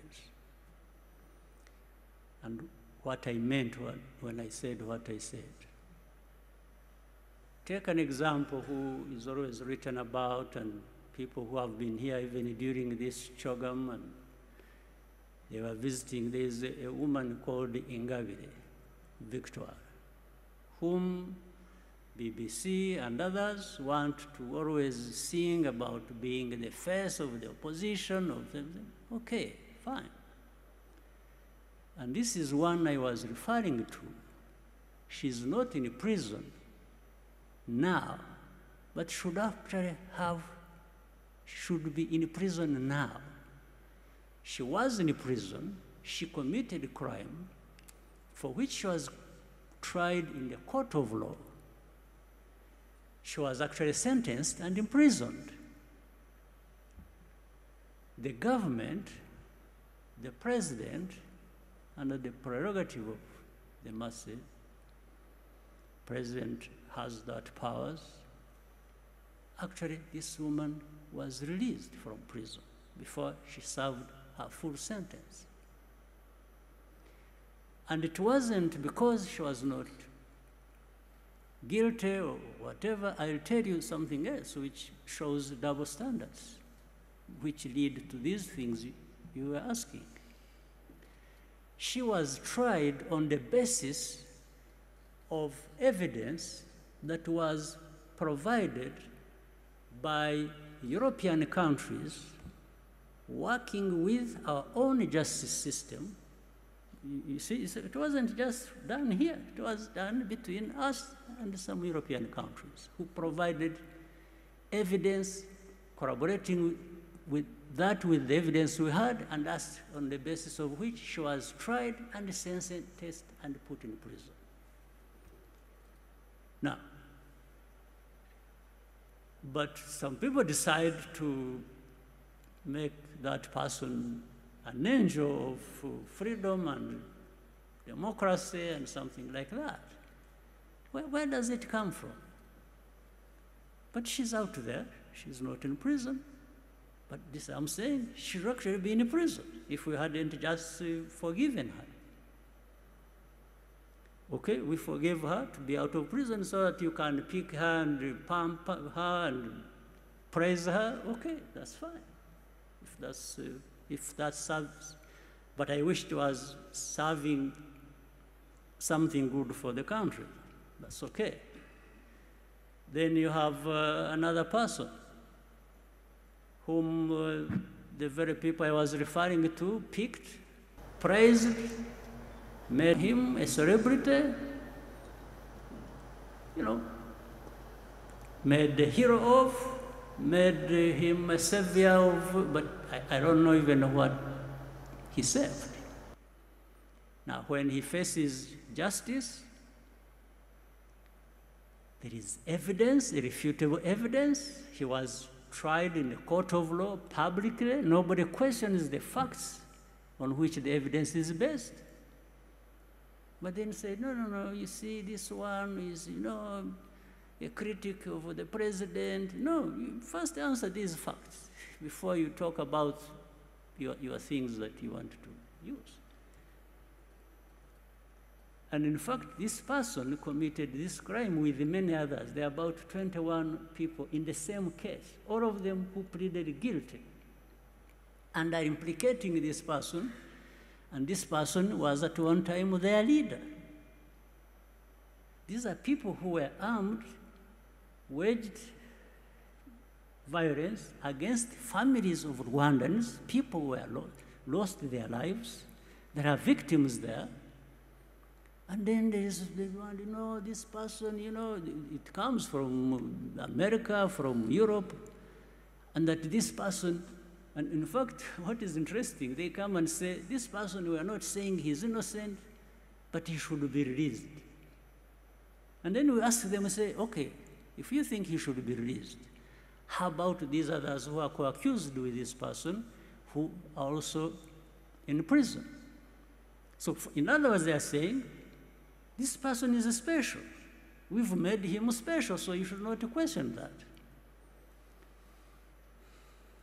[SPEAKER 1] And what I meant when I said what I said. Take an example who is always written about and people who have been here even during this CHOGM, and they were visiting. There's a woman called Ingabire Victoire, whom BBC and others want to always sing about being the face of the opposition. Okay, fine. And this is one I was referring to. She's not in prison now, but should be in prison now. She was in prison, she committed a crime for which she was tried in the court of law. She was actually sentenced and imprisoned. The government, the president, under the prerogative of the masses, president has that powers. Actually, this woman was released from prison before she served her full sentence. And it wasn't because she was not guilty or whatever. I'll tell you something else which shows double standards, which lead to these things you were asking. She was tried on the basis of evidence that was provided by European countries working with our own justice system. You see, it wasn't just done here. It was done between us and some European countries who provided evidence, corroborating with the evidence we had, and that's on the basis of which she was tried and sentenced and put in prison. Now, but some people decide to make that person an angel of freedom and democracy and something like that. Where does it come from? But she's out there. She's not in prison. But this, I'm saying, she should actually be in prison if we hadn't just forgiven her. Okay, we forgave her to be out of prison so that you can pick her and pump her and praise her. Okay, that's fine. If that serves, but I wish it was serving something good for the country. That's okay. Then you have another person whom the very people I was referring to picked, praised, made him a celebrity, made the hero of, made him a savior of, but I don't know even what he saved. Now, when he faces justice, there is evidence, irrefutable evidence. He was tried in the court of law publicly. Nobody questions the facts on which the evidence is based. But then say, no, you see, this one is, a critic of the president. No, you first answer these facts before you talk about your things that you want to use. And in fact, this person committed this crime with many others. There are about 21 people in the same case, all of them who pleaded guilty and are implicating this person, and this person was at one time their leader. These are people who were armed, waged violence against families of Rwandans. People were lost their lives. There are victims there. And then there's one, this person, it comes from America, from Europe, and that this person, and in fact, what is interesting, they come and say, this person, we are not saying he's innocent, but he should be released. And then we ask them and say, okay, if you think he should be released, how about these others who are co-accused with this person who are also in prison? So in other words, they are saying, this person is special. We've made him special, so you should not question that.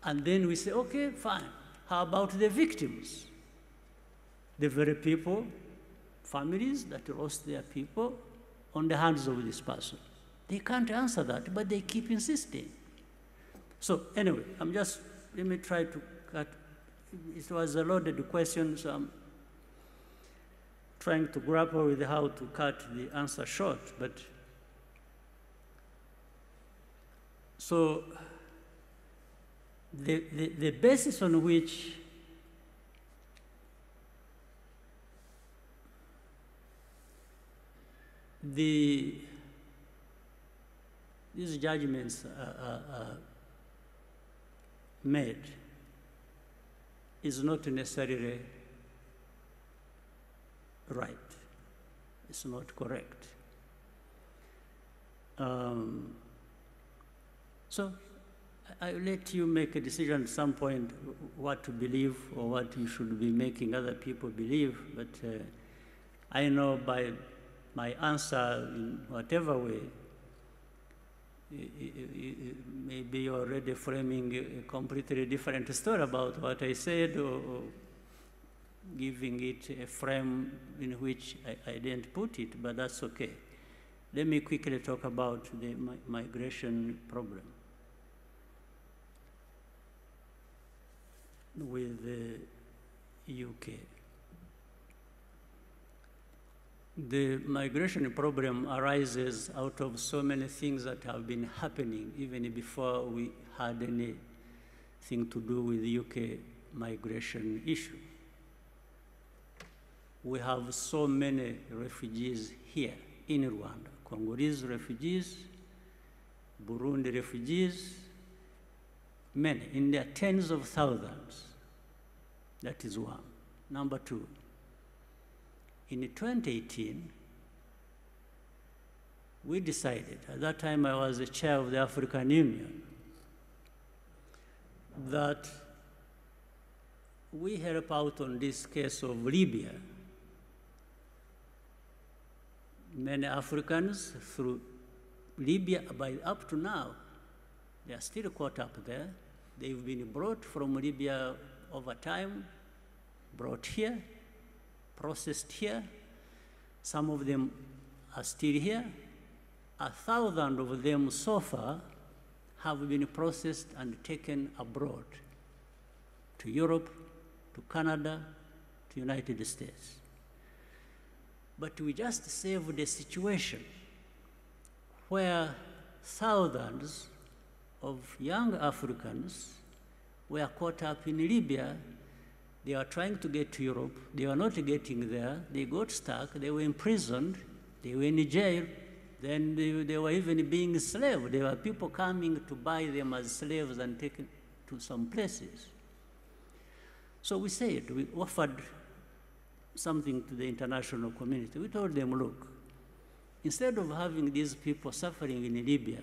[SPEAKER 1] And then we say, okay, fine. How about the victims? The very people, families that lost their people on the hands of this person. They can't answer that, but they keep insisting. So anyway, let me try to cut. It was a loaded question, so I'm trying to grapple with how to cut the answer short. But so the basis on which these judgments are made is not necessarily right. It's not correct. So I'll let you make a decision at some point what to believe or what you should be making other people believe, but I know by my answer in whatever way, maybe you're already framing a completely different story about what I said, or giving it a frame in which I didn't put it, but that's okay. Let me quickly talk about the migration problem with the UK. The migration problem arises out of so many things that have been happening even before we had anything to do with the UK migration issue. We have so many refugees here in Rwanda, Congolese refugees, Burundi refugees, many, in their tens of thousands. That is one. Number two, in 2018, we decided, at that time I was the chair of the African Union, that we help out on this case of Libya. Many Africans through Libya, up to now, they are still caught up there. They've been brought from Libya over time, brought here, processed here. Some of them are still here. 1,000 of them so far have been processed and taken abroad to Europe, to Canada, to United States. But we just saved a situation where thousands of young Africans were caught up in Libya. They were trying to get to Europe. They were not getting there. They got stuck. They were imprisoned. They were in jail. Then they were even being enslaved. There were people coming to buy them as slaves and taken to some places. So we said, we offered something to the international community. We told them, look, instead of having these people suffering in Libya,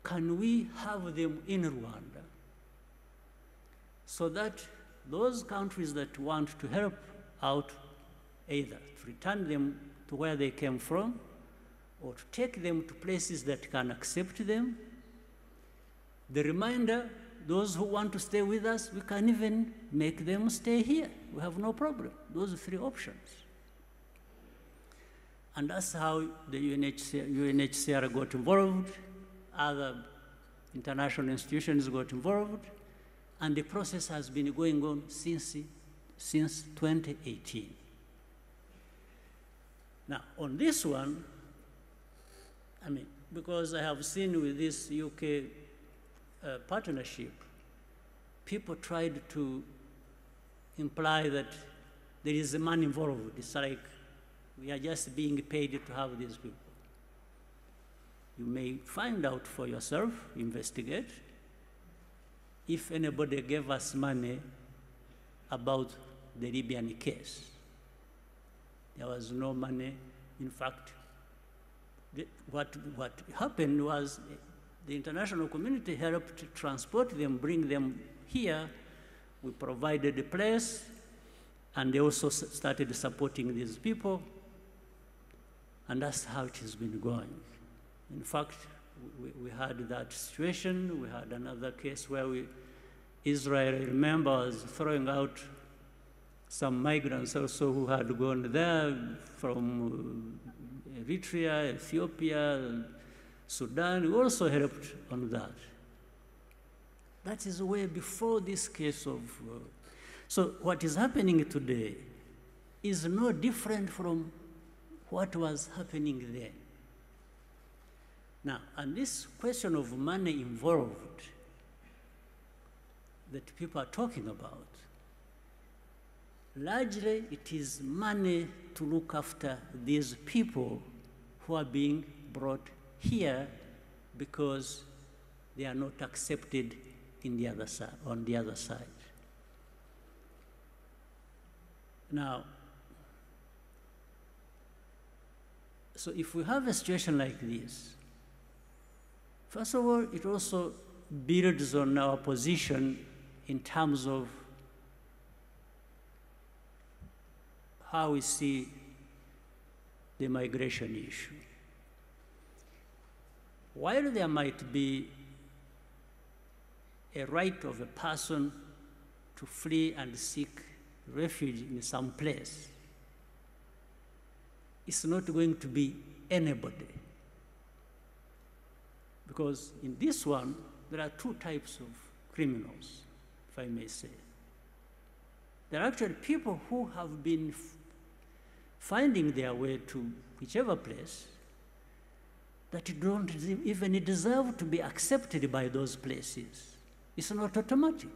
[SPEAKER 1] can we have them in Rwanda so that those countries that want to help out, either to return them to where they came from or to take them to places that can accept them. The remainder, those who want to stay with us, we can even make them stay here. We have no problem. Those are three options. And that's how the UNHCR got involved, other international institutions got involved, and the process has been going on since 2018. Now, on this one, I mean, because I have seen with this UK partnership, people tried to imply that there is a man involved. It's like we are just being paid to have these people. You may find out for yourself, investigate. If anybody gave us money about the Libyan case, there was no money. In fact, what happened was the international community helped transport them, bring them here. We provided a place, and they also started supporting these people, and that's how it has been going. In fact, we had that situation. We had another case where Israel, remember, was throwing out some migrants also who had gone there from Eritrea, Ethiopia, Sudan also helped on that. That is way before this case of... so what is happening today is no different from what was happening then. Now, and this question of money involved that people are talking about, largely it is money to look after these people who are being brought here because they are not accepted in the other side, on the other side. Now, so if we have a situation like this, first of all, it also builds on our position in terms of how we see the migration issue. While there might be a right of a person to flee and seek refuge in some place, it's not going to be anybody. Because in this one, there are two types of criminals, if I may say. There are actually people who have been finding their way to whichever place that don't even deserve to be accepted by those places. It's not automatic.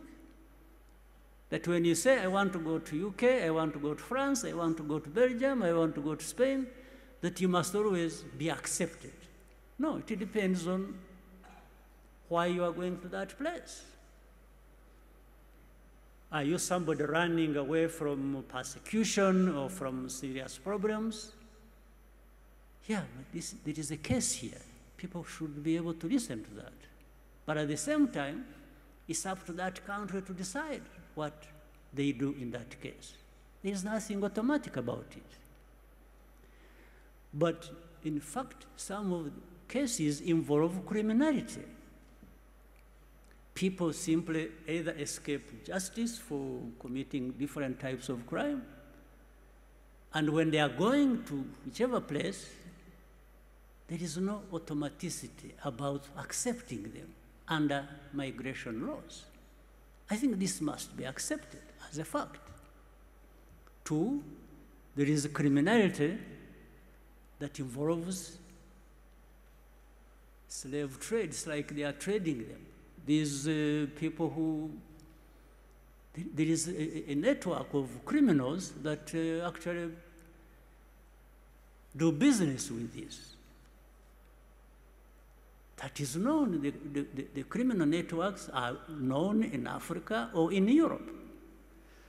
[SPEAKER 1] That when you say, I want to go to UK, I want to go to France, I want to go to Belgium, I want to go to Spain, that you must always be accepted. No, it depends on why you are going to that place. Are you somebody running away from persecution or from serious problems? Yeah, but there is a case here. People should be able to listen to that. But at the same time, it's up to that country to decide what they do in that case. There is nothing automatic about it. But in fact, some of the cases involve criminality. People simply either escape justice for committing different types of crime, and when they are going to whichever place, there is no automaticity about accepting them under migration laws. I think this must be accepted as a fact. Two, there is a criminality that involves slave trades, like they are trading them. These people who, there is a network of criminals that actually do business with this. That is known. The criminal networks are known in Africa or in Europe.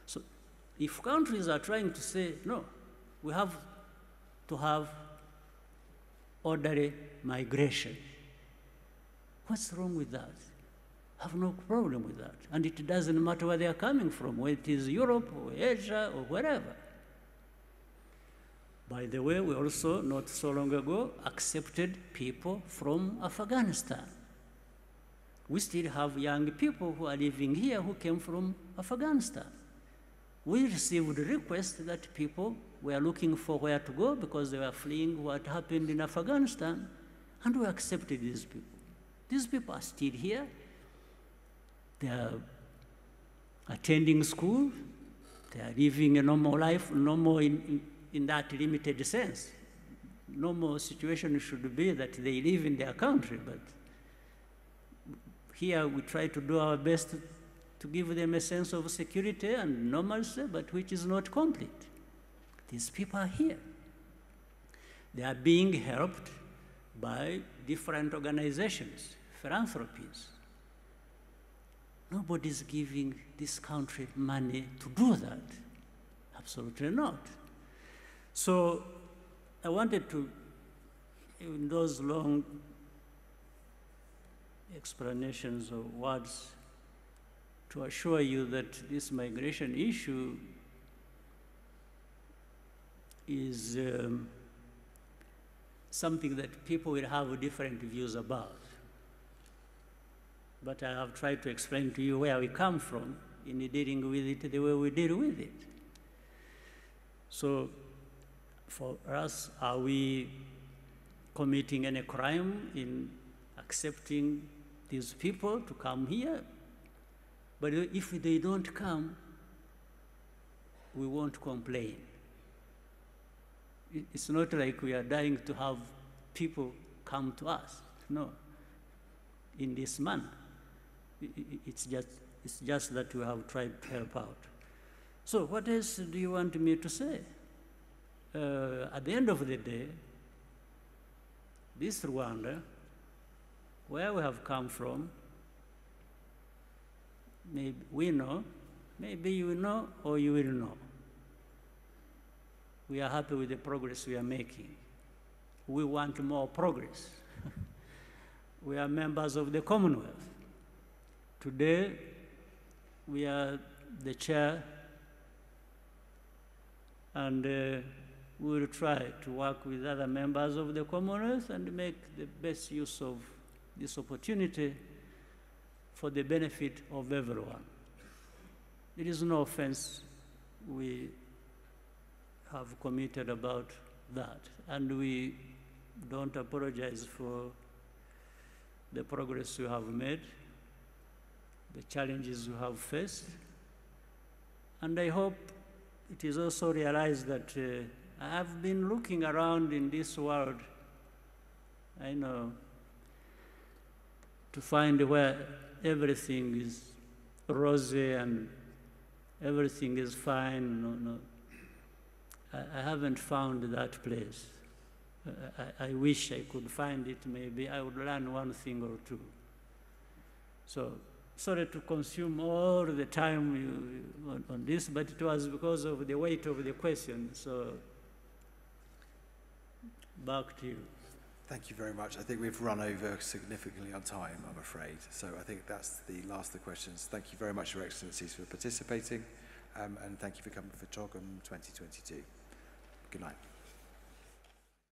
[SPEAKER 1] So if countries are trying to say, no, we have to have orderly migration, what's wrong with that? I have no problem with that. And it doesn't matter where they are coming from, whether it is Europe or Asia or wherever. By the way, we also, not so long ago, accepted people from Afghanistan. We still have young people who are living here who came from Afghanistan. We received requests that people were looking for where to go because they were fleeing what happened in Afghanistan, and we accepted these people. These people are still here. They are attending school. They are living a normal life, normal in that limited sense. Normal situation should be that they live in their country, but here we try to do our best to give them a sense of security and normalcy, but which is not complete. These people are here. They are being helped by different organizations, philanthropies. Nobody's giving this country money to do that. Absolutely not. So I wanted to, in those long explanations or words, to assure you that this migration issue is something that people will have different views about. But I have tried to explain to you where we come from in dealing with it the way we deal with it. So for us, are we committing any crime in accepting these people to come here. But if they don't come, we won't complain. It's not like we are dying to have people come to us. No, in this manner. It's just that we have tried to help out. So what else do you want me to say? At the end of the day, this Rwanda, where we have come from, maybe we know, maybe you know, or you will know. We are happy with the progress we are making. We want more progress. We are members of the Commonwealth. Today, we are the chair, and we will try to work with other members of the Commonwealth and make the best use of this opportunity for the benefit of everyone. There is no offense we have committed about that, and we don't apologize for the progress we have made, the challenges we have faced, and I hope it is also realized that I have been looking around in this world, I know, to find where everything is rosy and everything is fine. No. I haven't found that place. I wish I could find it. Maybe I would learn one thing or two. So, sorry to consume all the time on this, but it was because of the weight of the question. So, back to you.
[SPEAKER 3] Thank you very much. I think we've run over significantly on time, I'm afraid. So I think that's the last of the questions. Thank you very much, Your Excellencies, for participating, and thank you for coming for CHOGM 2022. Good night.